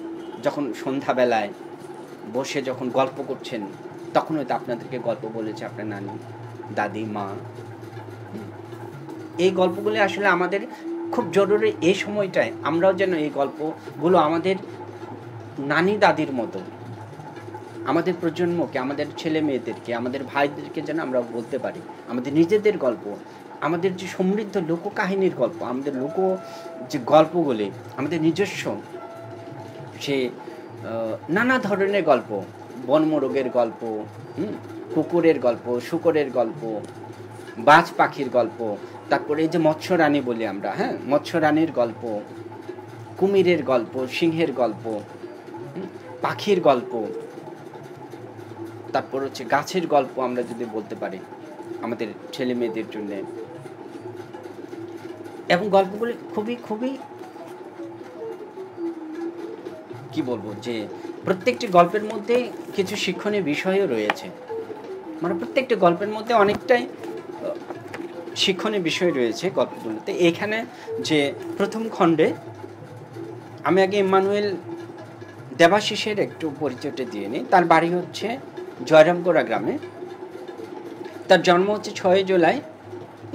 যখন সন্ধ্যাবেলায় বসে যখন গল্প করছেন, তখন হয়তো আপনাদেরকে গল্প বলেছে আপনার নানি, দাদি, মা। এই গল্পগুলো আসলে আমাদের খুব জরুরি। এই সময়টায় আমরাও যেন এই গল্পগুলো আমাদের নানি দাদির মতো আমাদের প্রজন্মকে, আমাদের ছেলে মেয়েদেরকে, আমাদের ভাইদেরকে যেন আমরা বলতে পারি। আমাদের নিজেদের গল্প, আমাদের যে সমৃদ্ধ লোককাহিনীর গল্প, আমাদের যে গল্পগুলি, আমাদের নিজস্ব সে নানা ধরনের গল্প, বনমোরগের গল্প, কুকুরের গল্প, শূকরের গল্প, বাজ পাখির গল্প, তারপরে এই যে মৎস্যরানী বলি আমরা, হ্যাঁ, মৎস্যরানীর গল্প, কুমিরের গল্প, সিংহের গল্প, পাখির গল্প, তারপর হচ্ছে গাছের গল্প আমরা যদি বলতে পারি আমাদের ছেলে মেয়েদের জন্য। এবং গল্পগুলি খুবই খুবই কি বলবো, যে প্রত্যেকটি গল্পের মধ্যে কিছু শিক্ষণীয় বিষয়ও রয়েছে। মানে প্রত্যেকটি গল্পের মধ্যে অনেকটাই শিক্ষণীয় বিষয় রয়েছে গল্পগুলোতে। এখানে যে প্রথম খণ্ডে আমি আগে ইম্মানুয়েল দেবাশিসের একটু পরিচয়টা দিয়ে নিই। তার বাড়ি হচ্ছে জয়রামগোড়া গ্রামে। তার জন্ম হচ্ছে 6 জুলাই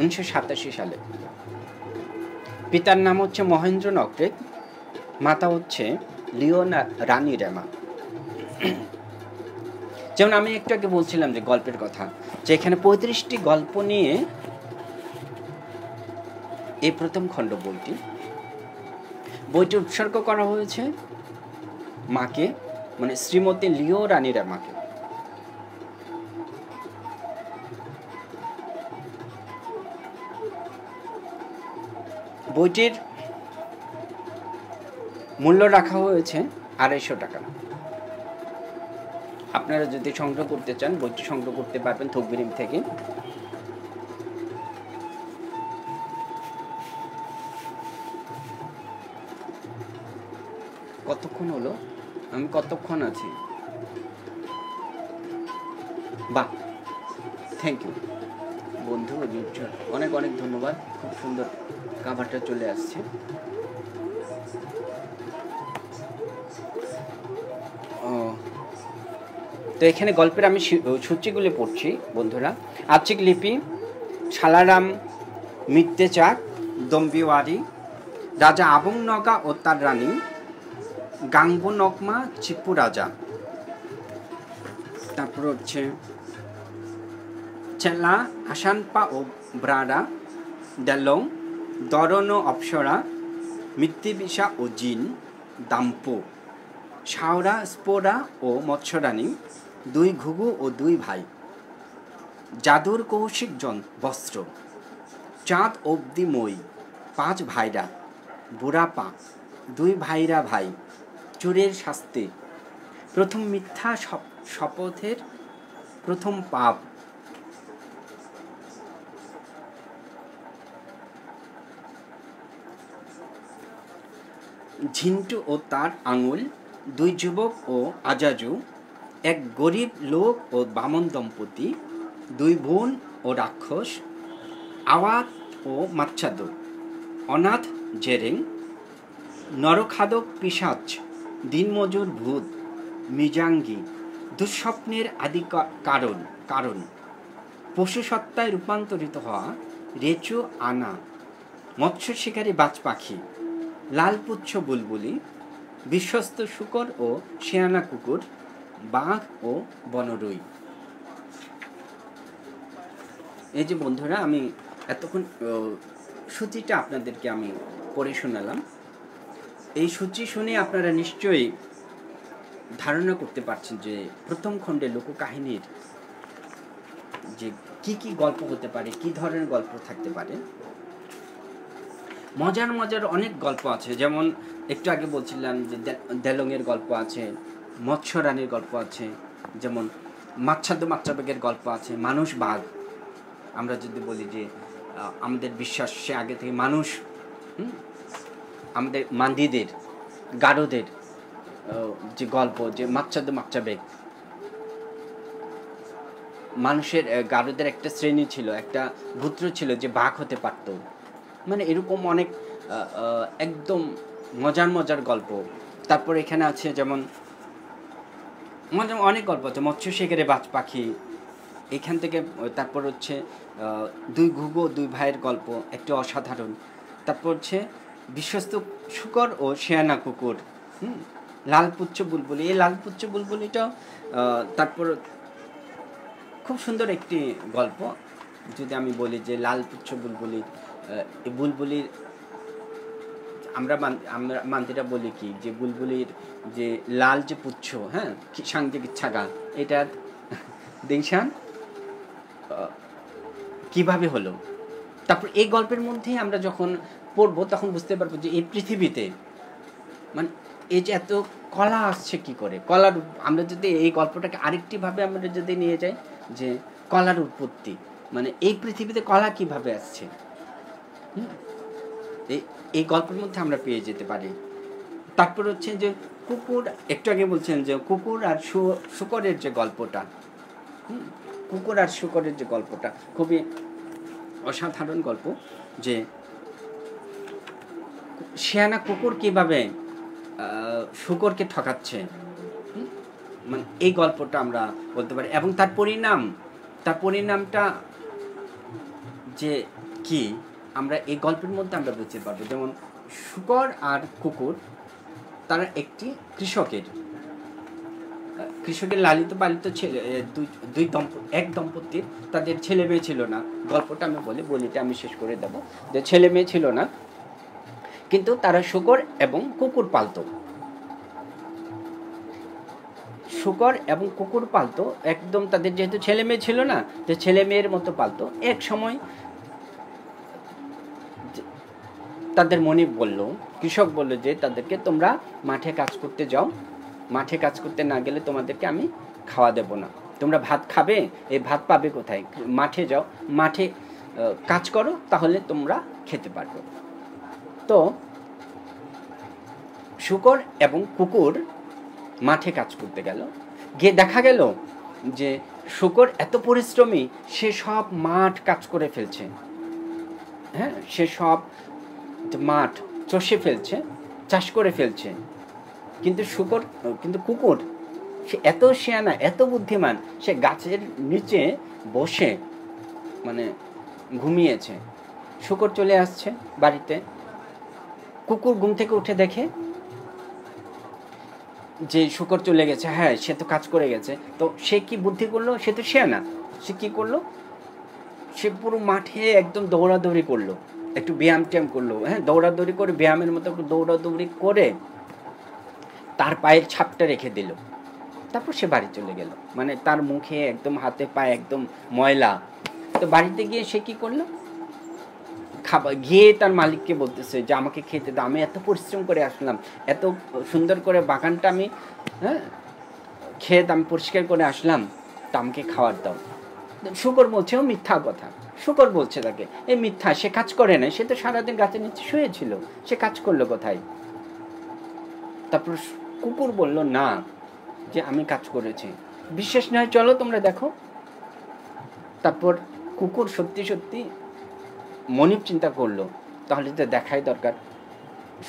1987 সালে। পিতার নাম হচ্ছে মহেন্দ্র নকরেক, মাতা হচ্ছে লিওনা রানী রেমা। যেমন আমি একটু আগে বলছিলাম যে গল্পের কথা, যে এখানে 35টি গল্প নিয়ে এই প্রথম খণ্ড বইটি উৎসর্গ করা হয়েছে মাকে, মানে শ্রীমতী লিও রানী রেমাকে। বইটির মূল্য রাখা হয়েছে 250 টাকা। আপনারা যদি সংগ্রহ করতে চান, বইটি সংগ্রহ করতে পারবেন থোকবিরিম থেকে। কতক্ষণ হলো? আমি কতক্ষণ আছি? বাহ, থ্যাংক ইউ বন্ধু, অনেক অনেক ধন্যবাদ। খুব সুন্দর কাভারটা চলে আসছে। তো এখানে গল্পের আমি সূচিগুলি পড়ছি বন্ধুরা। আর্চিক লিপি, সালারাম মিত্তেচাক দম্বিওয়ারি, রাজা আবংনগা ও তার রানী, গাংবনকমা চিপ্পু রাজা, তারপর হচ্ছে চেলা আসানপা ও ব্রাডা, ডেলং, দরন ও অপসরা, মৃত্যুবিষা ও জিন, দাম্পো, শাওরা, স্পোরা ও মৎস্যরানী, 2 ঘুঘু ও 2 ভাই, জাদুর কৌশিক বস্ত্র, চাঁদ অবধি মই, 5 ভাইরা, বুড়া পা, 2 ভাইরা ভাই, চোরের শাস্তি, প্রথম মিথ্যা শপথের প্রথম পাপ, ঝিন্টু ও তার আঙুল, 2 যুবক ও আজাজু, 1 গরিব লোক ও বামন দম্পতি, 2 বোন ও রাক্ষস, আওয়াত ও মাচ্ছাদো, অনাথ জেরেং, নরখাদক পিশাচ, দিনমজুর ভূত, মিজাঙ্গি, দুঃস্বপ্নের আদি কারণ, পশু সত্তায় রূপান্তরিত হওয়া, রেচু আনা, মৎস্য শিকারী বাজ পাখি, লালপুচ্ছ বুলবুলি, বিশ্বস্ত শূকর ও শিয়ানা কুকুর, বাঘ ও বনরুই। এই যে বন্ধুরা, আমি এতক্ষণ সূচিটা আপনাদেরকে আমি পড়ে শোনালাম। এই সূচি শুনে আপনারা নিশ্চয়ই ধারণা করতে পারছেন যে প্রথম খণ্ডে লোককাহিনীর যে কি কি গল্প হতে পারে, কি ধরনের গল্প থাকতে পারে। মজার মজার অনেক গল্প আছে, যেমন একটু আগে বলছিলাম যে দেলংয়ের গল্প আছে, মৎস্য রানীর গল্প আছে, যেমন মাচ্ছাদ্য মাচ্ছাবেগের গল্প আছে, মানুষ বাঘ। আমরা যদি বলি যে আমাদের বিশ্বাস সে আগে থেকে মানুষ, আমাদের মান্দিদের গারোদের যে গল্প, যে মাচ্ছাদ্য মাচ্ছাবেগ, মানুষের গারোদের একটা শ্রেণী ছিল, একটা গোত্র ছিল যে বাঘ হতে পারত। মানে এরকম অনেক একদম মজার মজার গল্প। তারপর এখানে আছে যেমন মজার অনেক গল্প আছে, মৎস্য শিকারে বাজ পাখি এখান থেকে। তারপর হচ্ছে দুই ঘুঘু দুই ভাইয়ের গল্প, একটি অসাধারণ। তারপর হচ্ছে বিশ্বস্ত শূকর ও শেয়ানা কুকুর, লালপুচ্ছ বুলবুলি। এই লালপুচ্ছ বুলবুলিটাও তারপর খুব সুন্দর একটি গল্প। যদি আমি বলি যে লালপুচ্ছ বুলবুলির, এই বুলবুলির আমরা মান্দিরা বলি কি, যে বুলবুলির যে লাল যে পুচ্ছ, হ্যাঁ, সাংজে ইচ্ছাগা, এটার দেশান কিভাবে হলো। তারপর এই গল্পের মধ্যে আমরা যখন পড়বো তখন বুঝতে পারবো যে এই পৃথিবীতে মানে এই যে এত কলা আসছে কি করে। কলার আমরা যদি এই গল্পটাকে আরেকটি ভাবে আমরা যদি নিয়ে যাই যে কলার উৎপত্তি, মানে এই পৃথিবীতে কলা কিভাবে আসছে, এই গল্পের মধ্যে আমরা পেয়ে যেতে পারি। তারপর হচ্ছে যে কুকুর, একটু আগে বলছেন যে কুকুর আর শূকরের যে গল্পটা, কুকুর আর শূকরের যে গল্পটা খুবই অসাধারণ গল্প। যে শেয়ানা কুকুর কিভাবে শূকরকে ঠকাচ্ছে, মানে এই গল্পটা আমরা বলতে পারি। এবং তার পরিণামটা যে কি আমরা এই গল্পের মধ্যে আমরা বুঝতে পারবো। যেমন শূকর আর কুকুর তারা একটি কৃষকের লালিত পালিত ছেলে, এক দম্পতির তাদের ছেলে মেয়ে ছিল না। গল্পটা আমি বলিটা আমি শেষ করে দেবো, যে ছেলে মেয়ে ছিল না, কিন্তু তারা শূকর এবং কুকুর পালতো। শূকর এবং কুকুর পালতো, একদম তাদের যেহেতু ছেলে মেয়ে ছিল না, তো ছেলে মেয়ের মতো পালতো। এক সময় তাদের মনিব বলল, কৃষক বলল যে তাদেরকে তোমরা মাঠে কাজ করতে যাও, মাঠে কাজ করতে না গেলে তোমাদেরকে আমি খাওয়া দেব না। তোমরা ভাত খাবে, এই ভাত পাবে কোথায়? মাঠে যাও, মাঠে কাজ করো, তাহলে তোমরা খেতে পারবে। তো শূকর এবং কুকুর মাঠে কাজ করতে গেল, গিয়ে দেখা গেল যে শূকর এত পরিশ্রমী, সে সব মাঠ কাজ করে ফেলছে, হ্যাঁ, সে সব মাঠ চষে ফেলছে, চাষ করে ফেলছে। কিন্তু কুকুর সে এত শেয়ানা, এত বুদ্ধিমান, সে গাছের নিচে বসে মানে ঘুমিয়েছে। শূকর চলে আসছে বাড়িতে, কুকুর ঘুম থেকে উঠে দেখে যে শূকর চলে গেছে, হ্যাঁ সে তো কাজ করে গেছে। তো সে কি বুদ্ধি করলো, সে তো শেয়ানা, সে কি করলো, সে পুরো মাঠে একদম দৌড়াদৌড়ি করলো, একটু ব্যায়াম ট্যায়াম করলো, হ্যাঁ, দৌড়াদৌড়ি করে ব্যায়ামের মতো একটু দৌড়াদৌড়ি করে তার পায়ের ছাপটা রেখে দিল। তারপর সে বাড়ি চলে গেল, মানে তার মুখে একদম হাতে পায়ে একদম ময়লা। তো বাড়িতে গিয়ে সে কি করলো, খাবার গিয়ে তার মালিককে বলতেছে যে আমাকে খেতে দাও, আমি এত পরিশ্রম করে আসলাম, এত সুন্দর করে বাগানটা আমি ক্ষেত আমি পরিষ্কার করে আসলাম, তা আমাকে খাবার দাও। শূকর বলছে ও মিথ্যা কথা, শূকর বলছে তাকে এই মিথ্যা, সে কাজ করে না, সে তো সারাদিন গাছের নিচে শুয়েছিল, সে কাজ করলো কোথায়? তারপর কুকুর বলল না, যে আমি কাজ করেছি, বিশ্বাস নয় চলো তোমরা দেখো। তারপর কুকুর সত্যি সত্যি মনিব চিন্তা করলো, তাহলে তো দেখাই দরকার।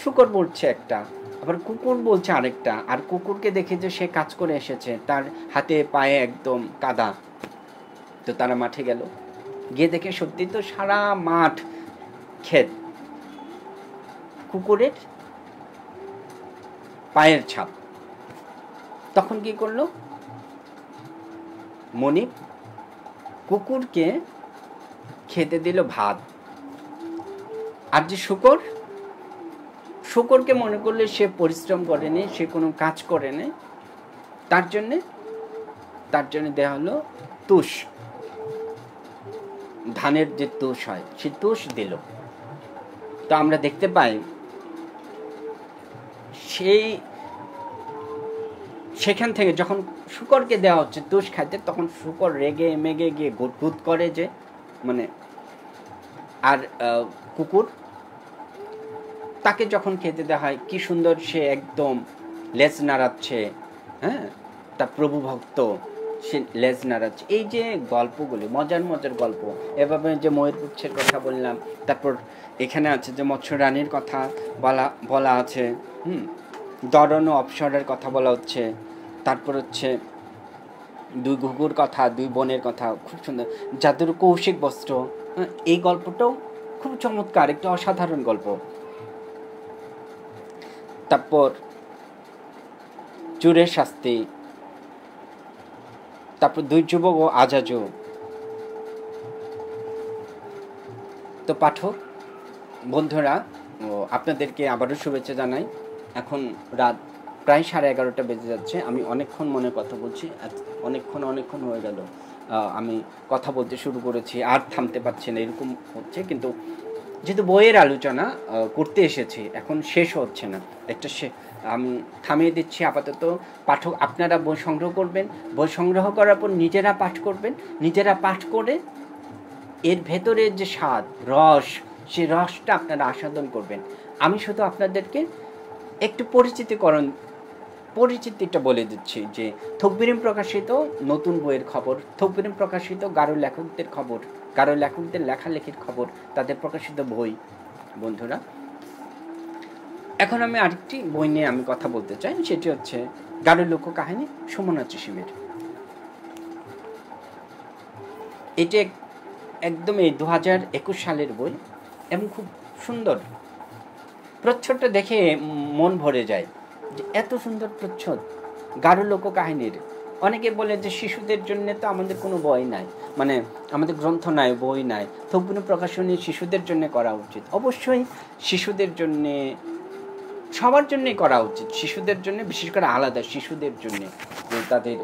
শূকর বলছে একটা, আবার কুকুর বলছে আরেকটা, আর কুকুরকে দেখে যে সে কাজ করে এসেছে, তার হাতে পায়ে একদম কাদা। তো তারা মাঠে গেল, গিয়ে দেখে সত্যি তো সারা মাঠ ক্ষেত কুকুরের পায়ের ছাপ। তখন কি করলো মনিব, কুকুরকে খেতে দিল ভাত। আর যে শূকরকে মনে করলে সে পরিশ্রম করেনি, সে কোনো কাজ করেনি, তার জন্য দেওয়া হলো তুষ, ধানের যে তুষ হয় সে তুষ দিল। তো আমরা দেখতে পাই সেখান থেকে যখন শূকরকে দেওয়া হচ্ছে তুষ খাইতে, তখন শূকর রেগে মেগে গিয়ে গুট করে যে মানে, আর কুকুর তাকে যখন খেতে দেওয়া হয় কি সুন্দর সে একদম লেজ নাড়াচ্ছে, হ্যাঁ, তার প্রভু ভক্ত সে লেজ নাড়াচ্ছে। এই যে গল্পগুলি মজার মজার গল্প, এভাবে যে ময়ূরপুচ্ছের কথা বললাম, তারপর এখানে আছে যে মৎস্য রানীর কথা বলা আছে, দরন ও অপসরের কথা বলা হচ্ছে, তারপর হচ্ছে দুই ঘুঘুর কথা, দুই বোনের কথা, খুব সুন্দর, যাদের কৌশিক বস্ত্র, এই গল্পটাও খুব চমৎকার, একটা অসাধারণ গল্প। তারপর চোরের শাস্তি, তারপর দুই যুবক ও আজাজু। তো পাঠক বন্ধুরা, আপনাদেরকে আবারও শুভেচ্ছা জানাই। এখন রাত প্রায় 11:30 বেজে যাচ্ছে। আমি অনেকক্ষণ মনে কথা বলছি, অনেকক্ষণ হয়ে গেল আমি কথা বলতে শুরু করেছি, আর থামতে পারছি না, এরকম হচ্ছে। কিন্তু যেহেতু বইয়ের আলোচনা করতে এসেছি, এখন শেষ হচ্ছে না, আমি থামিয়ে দিচ্ছি আপাতত। পাঠক আপনারা বই সংগ্রহ করবেন, বই সংগ্রহ করার পর নিজেরা পাঠ করবেন, নিজেরা পাঠ করে এর ভেতরের যে স্বাদ, রস, সেই রসটা আপনারা আস্বাদন করবেন। আমি শুধু আপনাদেরকে একটু পরিচিতিটা বলে দিচ্ছি যে থকবিরিম প্রকাশিত নতুন বইয়ের খবর, থকবিরিম প্রকাশিত গারো লেখকদের খবর, গারো লেখকদের লেখালেখির খবর, তাদের প্রকাশিত বই। বন্ধুরা, এখন আমি আরেকটি বই নিয়ে আমি কথা বলতে চাই, সেটি হচ্ছে গারো লোককাহিনী সুমনা চিসিমের। এটি একদম এই 2021 সালের বই এবং খুব সুন্দর। প্রচ্ছদটা দেখে মন ভরে যায় যে এত সুন্দর প্রচ্ছদ গারো লোককাহিনীর। অনেকে বলে যে শিশুদের জন্য তো আমাদের কোনো বই নাই, মানে আমাদের গ্রন্থ নাই, বই নাই, থকবিরিম প্রকাশনী শিশুদের জন্য করা উচিত। অবশ্যই শিশুদের জন্যে, সবার জন্যই করা উচিত, শিশুদের জন্য বিশেষ করে আলাদা, শিশুদের জন্য তাদের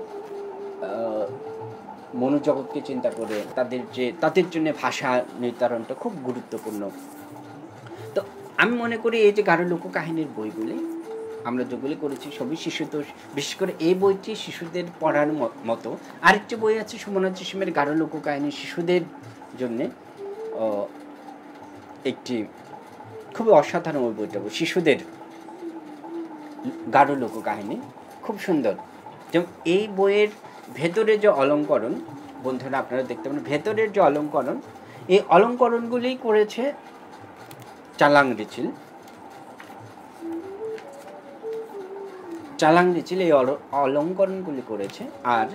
মনোজগৎকে চিন্তা করে তাদের জন্য ভাষা নির্ধারণটা খুব গুরুত্বপূর্ণ। তো আমি মনে করি এই যে গারো লোককাহিনীর বইগুলি আমরা যেগুলি করেছি সবই শিশুতোষ। বিশেষ করে এই বইটি শিশুদের পড়ার মতো। আরেকটি বই আছে সুমনা চিসিমের গারো লোককাহিনী, শিশুদের জন্যে একটি খুবই অসাধারণ ওই বইটা, শিশুদের গারো লোককাহিনী, খুব সুন্দর। যেমন এই বইয়ের ভেতরে যে অলঙ্করণ, বন্ধুরা আপনারা দেখতে পাবেন, ভেতরের যে অলঙ্করণ, এই অলঙ্করণগুলি করেছে চালাং রিচিল এই অলঙ্করণগুলি করেছে। আর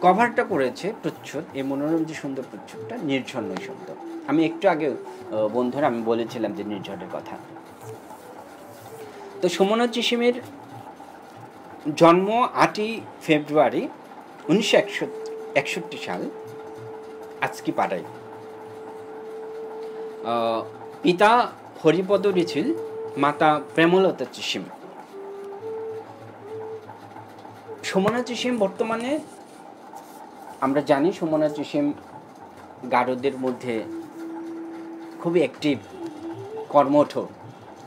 কভারটা করেছে প্রচ্ছদ, এই মনোরম যে সুন্দর প্রচ্ছদটা নির্ঝর নৈশব্দ। আমি একটু আগে বন্ধুরা আমি বলেছিলাম যে নির্ঝরের কথা। তো সুমনা চিসিমের জন্ম 8ই ফেব্রুয়ারি 1961 সাল আজকি পাড়ায়। পিতা হরিপদ রিচিল, মাতা প্রেমলতা চিসিম। সুমনা চিসিম বর্তমানে আমরা জানি সুমনা চিসিম গারোদের মধ্যে খুবই অ্যাক্টিভ, কর্মঠ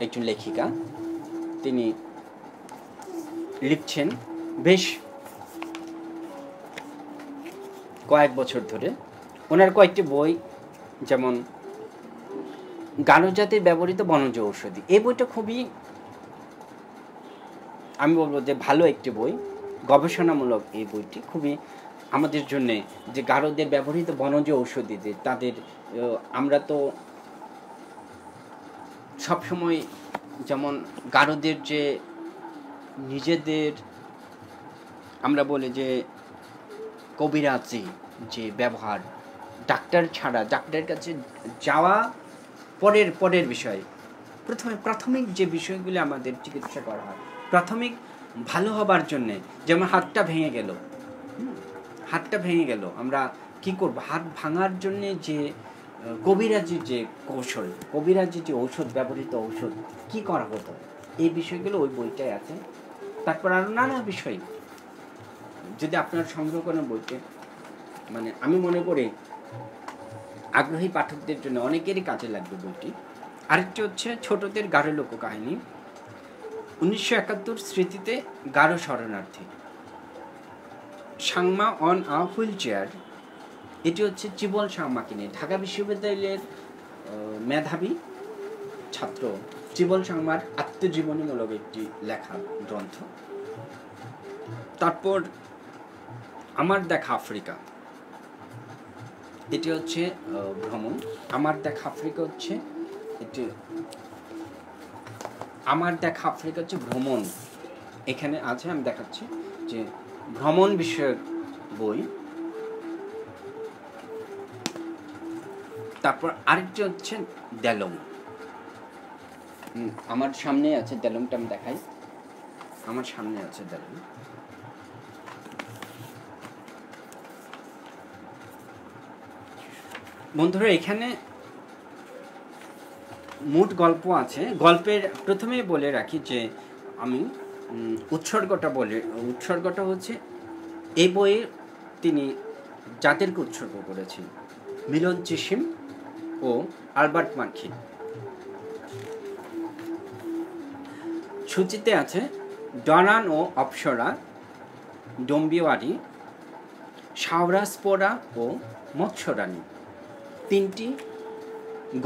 একজন লেখিকা। তিনি লিখছেন বেশ কয়েক বছর ধরে। ওনার কয়েকটি বই, যেমন গারো জাতির ব্যবহৃত বনজ ঔষধি, এই বইটা খুবই, আমি বলবো যে ভালো একটি বই, গবেষণামূলক এই বইটি খুবই আমাদের জন্যে, যে গারোদের ব্যবহৃত বনজ ঔষধি, যে তাদের, আমরা তো সবসময় যেমন গারোদের যে নিজেদের, আমরা বলি যে কবিরাজি যে ব্যবহার, ডাক্তার ছাড়া, ডাক্তারের কাছে যাওয়া পরের বিষয়, প্রাথমিক যে বিষয়গুলি আমাদের চিকিৎসা করা হয়, প্রাথমিক ভালো হবার জন্যে, যেমন হাতটা ভেঙে গেল, আমরা কি করব, হাত ভাঙার জন্যে যে কবিরাজির যে কৌশল, কবিরাজির যে ঔষধ, ব্যবহৃত ঔষধ কি করা হতো, এই বিষয়গুলো ওই বইটাই আছে। তারপর আরও নানা বিষয় যদি আপনার সংগ্রহ করেন বইতে, মানে আমি মনে করি আগ্রহী পাঠকদের জন্য অনেকেরই কাজে লাগবে বইটি। আরেকটি হচ্ছে ছোটদের গাঢ় লোককাহিনী, 1971 স্মৃতিতে গাঢ় শরণার্থী, সাংমা অন আ হুইল চেয়ার। এটি হচ্ছে চিবল সাংমাকে নিয়ে, ঢাকা বিশ্ববিদ্যালয়ের মেধাবী ছাত্র চিবল সাংমার আত্মজীবনীমূলক একটি লেখা গ্রন্থ। তারপর আমার দেখা আফ্রিকা, এটি হচ্ছে ভ্রমণ। আমার দেখা আফ্রিকা হচ্ছে এটি, আমার দেখা আফ্রিকা হচ্ছে ভ্রমণ। এখানে আছে, আমি দেখাচ্ছি যে ভ্রমণ বিষয়ক বই। তারপর আরেকটি হচ্ছে দেলং। আমার সামনে আছে দেলংটা, আমি দেখাই, আমার সামনে আছে দেলং। বন্ধুরা, এখানে মোট গল্প আছে। গল্পের প্রথমেই বলে রাখি যে আমি উৎসর্গটা হচ্ছে এই বইয়ে তিনি যাদেরকে উৎসর্গ করেছেন, মিলন চিসিম ও আলবার্ট মার্কিন। সূচিতে আছে ডনান ও অপ্সরা, ডম্বিওয়ারি, সাওরাসপোরা ও মৎস্যরানী। তিনটি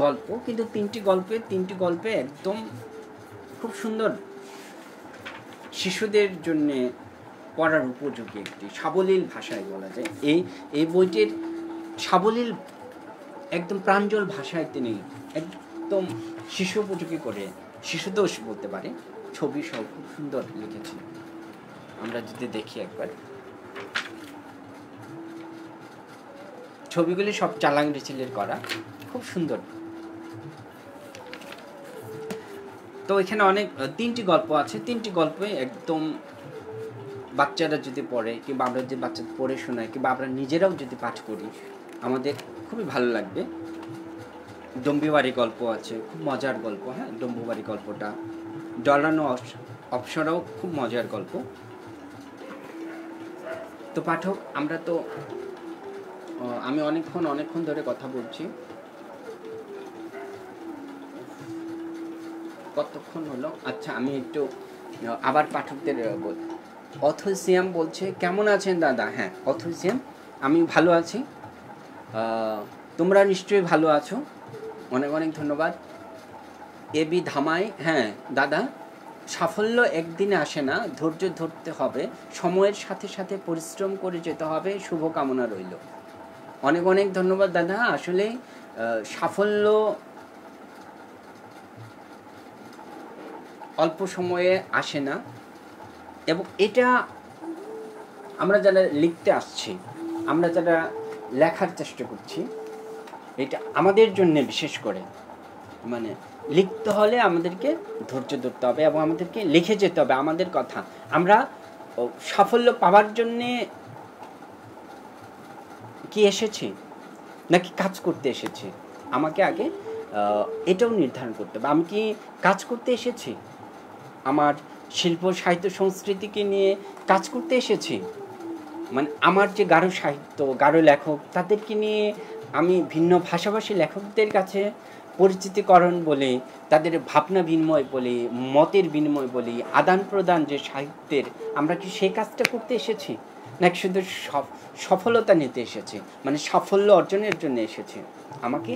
গল্প, কিন্তু তিনটি গল্পে একদম খুব সুন্দর, শিশুদের জন্য পড়ার উপযোগী একটি সাবলীল ভাষায় বলা যায়। এই বইটির সাবলীল একদম প্রাঞ্জল ভাষায় তিনি একদম শিশু উপযোগী করে, শিশুদোষ বলতে পারে, ছবি সহ খুব সুন্দর লিখেছেন। আমরা যদি দেখি একবার, ছবিগুলি সব চালাং রিচিলের করা, খুব সুন্দর। তো এখানে অনেক তিনটি গল্প আছে, তিনটি গল্পে একদম বাচ্চারা যদি পড়ে, কিংবা আমরা যদি বাচ্চাদের পড়ে শোনাই, কিংবা আমরা নিজেরাও যদি পাঠ করি, আমাদের খুবই ভালো লাগবে। ডম্বিওয়ারি গল্প আছে, খুব মজার গল্প। হ্যাঁ, ডম্বিওয়ারি গল্পটা, ডলানো অপসরাও খুব মজার গল্প। তো পাঠক, আমরা তো আমি অনেকক্ষণ ধরে কথা বলছি। কতক্ষণ হলো? আচ্ছা, আমি একটু আবার পাঠকদের বল। অথসিয়াম বলছে, কেমন আছেন দাদা? হ্যাঁ অথসিয়াম, আমি ভালো আছি, তোমরা নিশ্চয়ই ভালো আছো, অনেক অনেক ধন্যবাদ। এবি ধামাই, হ্যাঁ দাদা, সাফল্য একদিনে আসে না, ধৈর্য ধরতে হবে, সময়ের সাথে সাথে পরিশ্রম করে যেতে হবে, শুভকামনা রইল। অনেক অনেক ধন্যবাদ দাদা। আসলে সাফল্য অল্প সময়ে আসে না, এবং এটা আমরা যারা লিখতে আসছি, আমরা যারা লেখার চেষ্টা করছি, এটা আমাদের জন্য বিশেষ করে, মানে লিখতে হলে আমাদেরকে ধৈর্য ধরতে হবে এবং আমাদেরকে লিখে যেতে হবে আমাদের কথা। আমরা সাফল্য পাওয়ার জন্যে কি এসেছি নাকি কাজ করতে এসেছি, আমাকে আগে এটাও নির্ধারণ করতে হবে। আমি কি কাজ করতে এসেছি, আমার শিল্প সাহিত্য সংস্কৃতিকে নিয়ে কাজ করতে এসেছি, মানে আমার যে গাঢ় সাহিত্য, গাঢ় লেখক, তাদেরকে নিয়ে আমি ভিন্ন ভাষাভাষী লেখকদের কাছে পরিচিতিকরণ বলে, তাদের ভাবনা বিনিময় বলে, মতের বিনিময় বলে, আদান প্রদান যে সাহিত্যের, আমরা কি সেই কাজটা করতে এসেছি নাকি শুধু সফলতা নিতে এসেছি, মানে সাফল্য অর্জনের জন্য এসেছি? আমাকে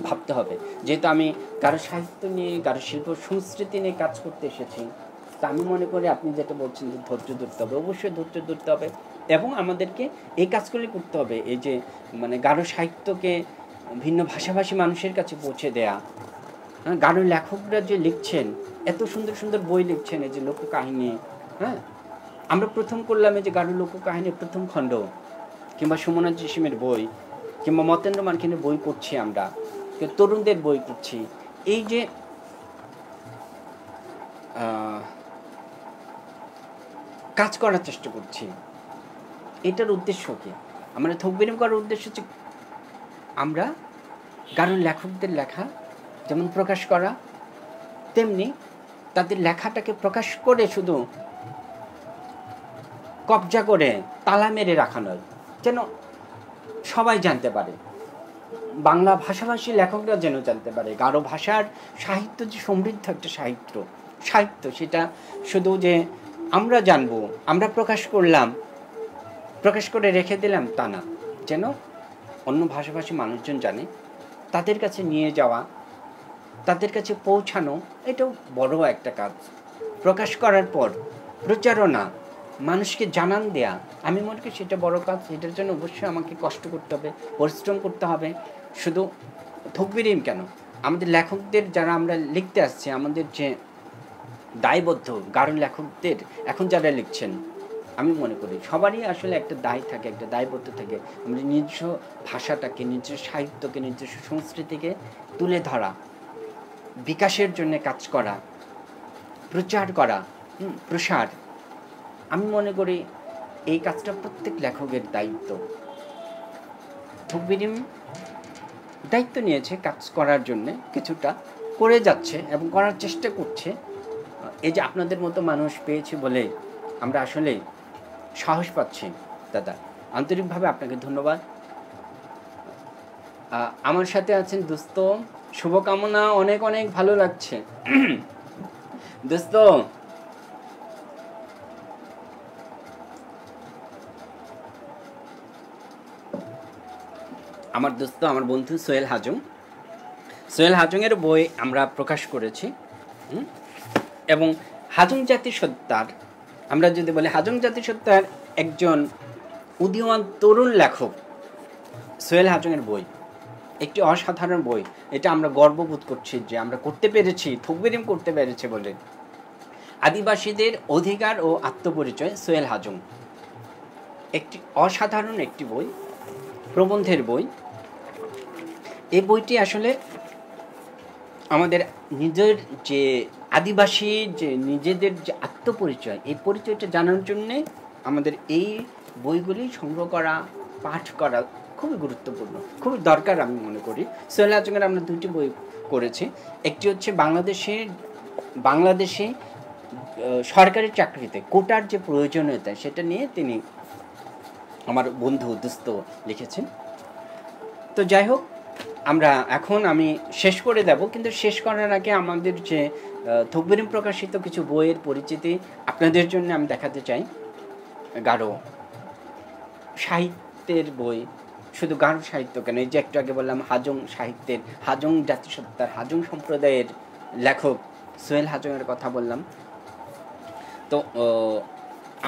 ভাবতে হবে। যেহেতু আমি গাঢ় সাহিত্য নিয়ে, গাঢ় শিল্প সংস্কৃতি নিয়ে কাজ করতে এসেছি, তা আমি মনে করি আপনি যেটা বলছেন যে ধৈর্য ধরতে হবে, অবশ্যই ধৈর্য ধরতে হবে, এবং আমাদেরকে এই কাজগুলি করতে হবে। এই যে মানে গাঢ় সাহিত্যকে ভিন্ন ভাষাভাষী মানুষের কাছে পৌঁছে দেয়া, গাঢ় লেখকরা যে লিখছেন, এত সুন্দর সুন্দর বই লিখছেন, এই যে লোককাহিনী, হ্যাঁ আমরা প্রথম করলাম এই যে গাঢ় লোককাহিনীর প্রথম খণ্ড, কিংবা সুমনা জিসিমের বই, কিংবা মতেন্দ্র মার্কিনের বই পড়ছি, আমরা তরুণদের বই পড়ছি। এই যে কাজ করার চেষ্টা করছি, এটার উদ্দেশ্য কি? আমরা থকবিরম করার উদ্দেশ্য হচ্ছে আমরা গাঢ় লেখকদের লেখা যেমন প্রকাশ করা, তেমনি তাদের লেখাটাকে প্রকাশ করে শুধু কবজা করে তালা মেরে রাখা নয়, যেন সবাই জানতে পারে, বাংলা ভাষাভাষী লেখকরা যেন জানতে পারে গারো ভাষার সাহিত্য যে সমৃদ্ধ একটা সাহিত্য সেটা শুধু যে আমরা জানবো, আমরা প্রকাশ করলাম, প্রকাশ করে রেখে দিলাম তা না, যেন অন্য ভাষাভাষী মানুষজন জানে, তাদের কাছে নিয়ে যাওয়া, তাদের কাছে পৌঁছানো, এটাও বড় একটা কাজ। প্রকাশ করার পর প্রচারণা, মানুষকে জানান দেয়া, আমি মনে করি সেটা বড় কাজ। এটার জন্য অবশ্যই আমাকে কষ্ট করতে হবে, পরিশ্রম করতে হবে। শুধু তকবিরিম কেন, আমাদের লেখকদের যারা আমরা লিখতে আসছি, আমাদের যে দায়বদ্ধ গারো লেখকদের এখন যারা লিখছেন, আমি মনে করি সবারই আসলে একটা দায় থাকে, একটা দায়বদ্ধ থাকে। আমাদের নিজস্ব ভাষাটাকে, নিজস্ব সাহিত্যকে, নিজস্ব সংস্কৃতিকে তুলে ধরা, বিকাশের জন্য কাজ করা, প্রচার করা, প্রসার। আমি মনে করি এই কাজটা প্রত্যেক লেখকের দায়িত্ব। তকবিরিম দায়িত্ব নিয়েছে কাজ করার জন্য, কিছুটা করে যাচ্ছে এবং করার চেষ্টা করছে। এই যে আপনাদের মতো মানুষ পেয়েছি বলে আমরা আসলে সাহস পাচ্ছি। দাদা, আন্তরিকভাবে আপনাকে ধন্যবাদ। আমার সাথে আছেন দোস্ত, শুভকামনা, অনেক অনেক ভালো লাগছে দোস্ত। আমার দোস্ত, আমার বন্ধু সোহেল হাজং, সোহেল হাজংয়ের বই আমরা প্রকাশ করেছি। এবং হাজং জাতিসত্তার, আমরা যদি বলি হাজং জাতিসত্তার একজন উদীয়মান তরুণ লেখক সোহেল হাজংয়ের বই একটি অসাধারণ বই। এটা আমরা গর্ববোধ করছি যে আমরা করতে পেরেছি, তকবিরিম করতে পেরেছে বলে। আদিবাসীদের অধিকার ও আত্মপরিচয়, সোহেল হাজং, একটি অসাধারণ একটি বই, প্রবন্ধের বই। এই বইটি আসলে আমাদের নিজের যে আদিবাসী যে নিজেদের যে আত্মপরিচয়, এই পরিচয়টা জানার জন্যে আমাদের এই বইগুলি সংগ্রহ করা, পাঠ করা খুবই গুরুত্বপূর্ণ, খুবই দরকার আমি মনে করি। সোহেল হাজংয়ের আমরা দুটি বই করেছি। একটি হচ্ছে বাংলাদেশে সরকারি চাকরিতে কোটার যে প্রয়োজনীয়তা, সেটা নিয়ে তিনি, আমার বন্ধু দোস্ত, লিখেছেন। তো যাই হোক, আমি শেষ করে দেব, কিন্তু শেষ করার আগে আমাদের যে তকবিরিম প্রকাশিত কিছু বইয়ের পরিচিতি আপনাদের জন্য আমি দেখাতে চাই। গারো সাহিত্যের বই, শুধু গারো সাহিত্য কেন, এই যে একটু আগে বললাম হাজং সাহিত্যের, হাজং জাতিসত্তার, হাজং সম্প্রদায়ের লেখক সোহেল হাজংয়ের কথা বললাম। তো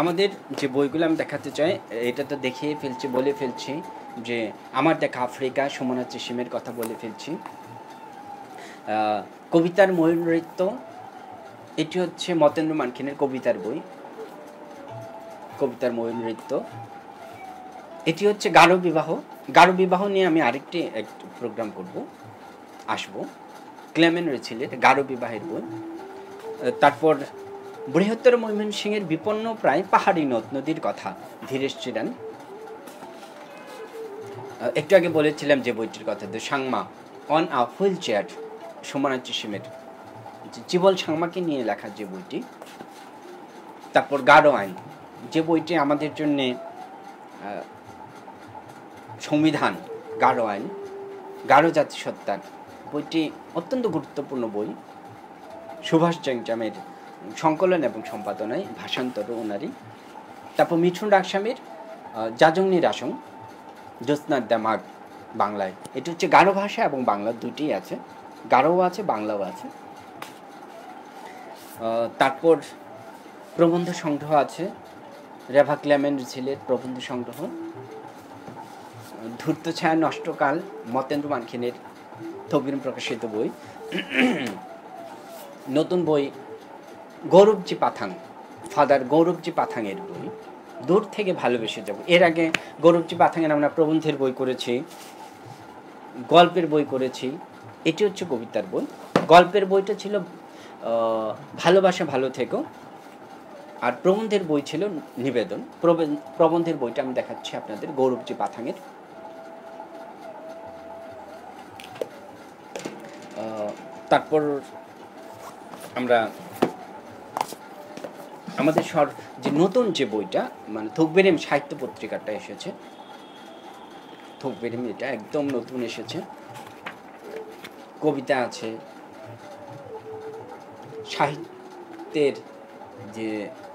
আমাদের যে বইগুলো আমি দেখাতে চাই, এটা তো দেখিয়ে ফেলছি, বলে ফেলছি যে আমার দেখা আফ্রিকা, সুমনা চিশিমের কথা বলে ফেলছি। কবিতার ময়ূর নৃত্য, এটি হচ্ছে মতেন্দ্র মানখিনের কবিতার বই, কবিতার ময়ূর নৃত্য। এটি হচ্ছে গারো বিবাহ। গারো বিবাহ নিয়ে আমি আরেকটি প্রোগ্রাম আসবো। ক্লেমেন রিচিলের গারো বিবাহের বই। তারপর বৃহত্তর ময়মনসিংহের বিপন্ন প্রায় পাহাড়ি নদীর কথা, ধীরেশ চিরান। একটু আগে বলেছিলাম যে বইটির কথা, সাংমা অন আ হুইল চেয়ার, সুমনা চিশিমের জীবল সাংমাকে নিয়ে লেখা যে বইটি। তারপর গারো আইন, যে বইটি আমাদের জন্যে সংবিধান, গারো আইন, গারো জাতিসত্তার বইটি অত্যন্ত গুরুত্বপূর্ণ বই। সুভাষ জংজামের সংকলন এবং সম্পাদনায়, ভাষান্তর ওনারই। তারপর মিঠুন রাকস্বামীর জাজং নিরাসং, জ্যোৎস্নার দামাগ বাংলায়। এটি হচ্ছে গারো ভাষা এবং বাংলা দুটিই আছে, গারোও আছে, বাংলাও আছে। তারপর প্রবন্ধ সংগ্রহ আছে, রেভা ক্লেমেন রিচিলের প্রবন্ধ সংগ্রহ। ধূর্ত ছায়া নষ্টকাল, মতেন্দ্র মানখিনের তকবিরিম প্রকাশিত বই। নতুন বই গৌরবজি পাথাং, ফাদার গৌরবজি পাথাংয়ের বই, দূর থেকে ভালোবেসে যাব। এর আগে গৌরবজি পাথাংয়ের আমরা প্রবন্ধের বই করেছি, গল্পের বই করেছি। এটি হচ্ছে কবিতার বই। গল্পের বইটা ছিল ভালোবাসা ভালো থেকো, আর প্রবন্ধের বই ছিল নিবেদন। প্রবন্ধের বইটা আমি দেখাচ্ছি আপনাদের, গৌরবজি পাথাংয়ের। তারপর আমরা আমাদের যে নতুন যে বইটা, মানে তকবিরিম সাহিত্য পত্রিকাটা এসেছে, থোকবের মেয়েটা একদম নতুন এসেছে। কবিতা আছে, সাহিত্যের যে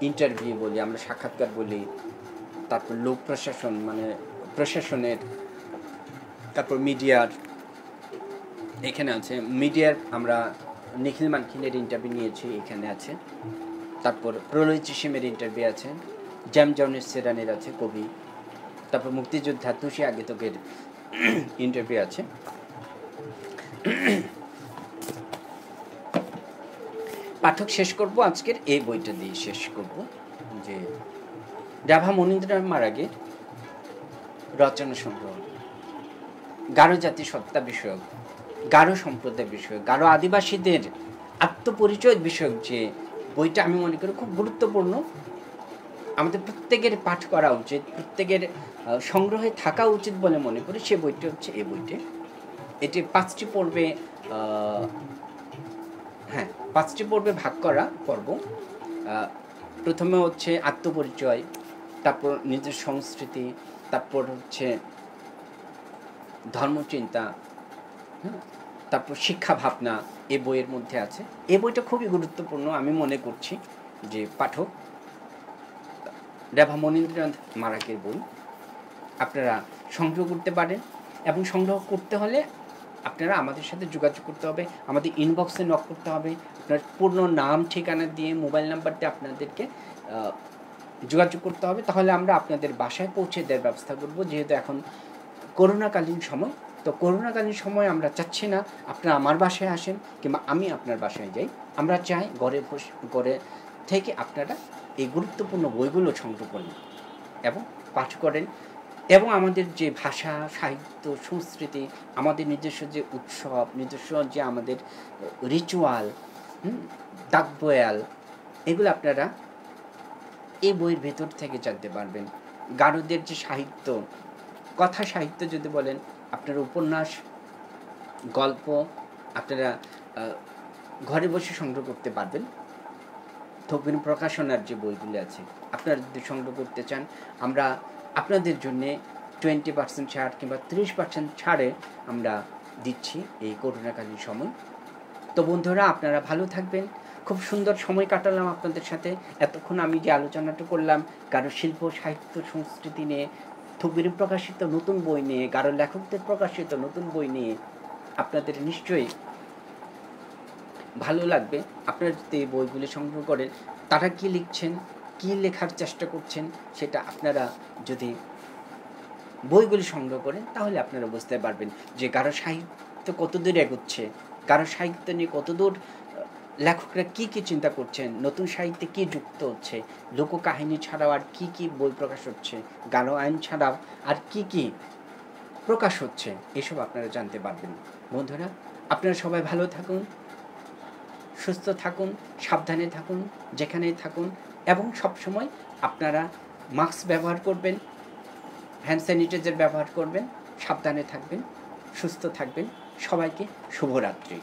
ইন্টারভিউ বলি আমরা, সাক্ষাৎকার বলি, তারপর লোক প্রশাসন মানে প্রশাসনের, তারপর মিডিয়ার এখানে আছে। মিডিয়ার আমরা নিখিল মানখিলের ইন্টারভিউ নিয়েছি, এখানে আছে। তারপর প্রলয় চিসিমের ইন্টারভিউ আছে, জ্যাম জনের সেরানের আছে কবি। তারপর মুক্তিযোদ্ধা তুষি আগেতকের ইন্টারভিউ আছে। পাঠক শেষ করব আজকের এই বইটা দিয়ে শেষ করব, যে রাভা মনীন্দ্রনাথ মারাগে রচনা সংগ্রহ, গারো জাতি সত্তা বিষয়ক, গারো সম্প্রদায় বিষয়ক, গারো আদিবাসীদের আত্মপরিচয় বিষয়ক যে বইটা আমি মনে করি খুব গুরুত্বপূর্ণ, আমাদের প্রত্যেকের পাঠ করা উচিত, প্রত্যেকের সংগ্রহে থাকা উচিত বলে মনে করি। সে বইটি হচ্ছে এই বইটি। এটি 5টি পর্বে, হ্যাঁ 5টি পর্বে ভাগ করা পর্ব। প্রথমে হচ্ছে আত্মপরিচয়, তারপর নিজের সংস্কৃতি, তারপর হচ্ছে ধর্মচিন্তা, তারপর শিক্ষা ভাবনা এই বইয়ের মধ্যে আছে। এই বইটা খুবই গুরুত্বপূর্ণ আমি মনে করছি, যে পাঠক রাভা মনীন্দ্রনাথ মারাগের বই আপনারা সংগ্রহ করতে পারেন। এবং সংগ্রহ করতে হলে আপনারা আমাদের সাথে যোগাযোগ করতে হবে, আমাদের ইনবক্সে নক করতে হবে, আপনার পূর্ণ নাম ঠিকানা দিয়ে মোবাইল নাম্বার দিয়ে আপনাদেরকে যোগাযোগ করতে হবে। তাহলে আমরা আপনাদের বাসায় পৌঁছে দেওয়ার ব্যবস্থা করব। যেহেতু এখন করোনাকালীন সময়, তো করোনাকালীন সময় আমরা চাচ্ছি না আপনারা আমার বাসায় আসেন কিংবা আমি আপনার বাসায় যাই। আমরা চাই ঘরে থেকে আপনারা এই গুরুত্বপূর্ণ বইগুলো সংগ্রহ করেন এবং পাঠ করেন, এবং আমাদের যে ভাষা, সাহিত্য, সংস্কৃতি, আমাদের নিজস্ব যে উৎসব, নিজস্ব যে আমাদের রিচুয়াল, ডাকবয়াল, এগুলো আপনারা এই বইয়ের ভেতর থেকে জানতে পারবেন। গারোদের যে সাহিত্য, কথা সাহিত্য যদি বলেন, আপনারা উপন্যাস, গল্প আপনারা ঘরে বসে সংগ্রহ করতে পারবেন। থোকবেন প্রকাশনার যে বইগুলি আছে আপনারা যদি সংগ্রহ করতে চান, আমরা আপনাদের জন্যে 20% ছাড় কিংবা 30% ছাড়ে আমরা দিচ্ছি এই করোনাকালীন সময়। তো বন্ধুরা, আপনারা ভালো থাকবেন। খুব সুন্দর সময় কাটালাম আপনাদের সাথে। এতক্ষণ আমি যে আলোচনাটা করলাম গারো শিল্প, সাহিত্য, সংস্কৃতি নিয়ে, থোকবেন প্রকাশিত নতুন বই নিয়ে, গারো লেখকদের প্রকাশিত নতুন বই নিয়ে, আপনাদের নিশ্চয়ই ভালো লাগবে। আপনারা যদি এই বইগুলি সংগ্রহ করেন, তারা কি লিখছেন, কি লেখার চেষ্টা করছেন, সেটা আপনারা যদি বইগুলি সংগ্রহ করেন তাহলে আপনারা বুঝতে পারবেন যে গারো সাহিত্য কতদূর এগোচ্ছে, গারো সাহিত্য নিয়ে কতদূর লেখকরা কি কি চিন্তা করছেন, নতুন সাহিত্যে কি যুক্ত হচ্ছে, লোককাহিনী ছাড়াও আর কি কি বই প্রকাশ হচ্ছে, গারো আইন ছাড়াও আর কি কি প্রকাশ হচ্ছে, এসব আপনারা জানতে পারবেন। বন্ধুরা, আপনারা সবাই ভালো থাকুন, সুস্থ থাকুন, সাবধানে থাকুন, যেখানেই থাকুন, এবং সবসময় আপনারা মাস্ক ব্যবহার করবেন, হ্যান্ড স্যানিটাইজার ব্যবহার করবেন, সাবধানে থাকবেন, সুস্থ থাকবেন। সবাইকে শুভরাত্রি।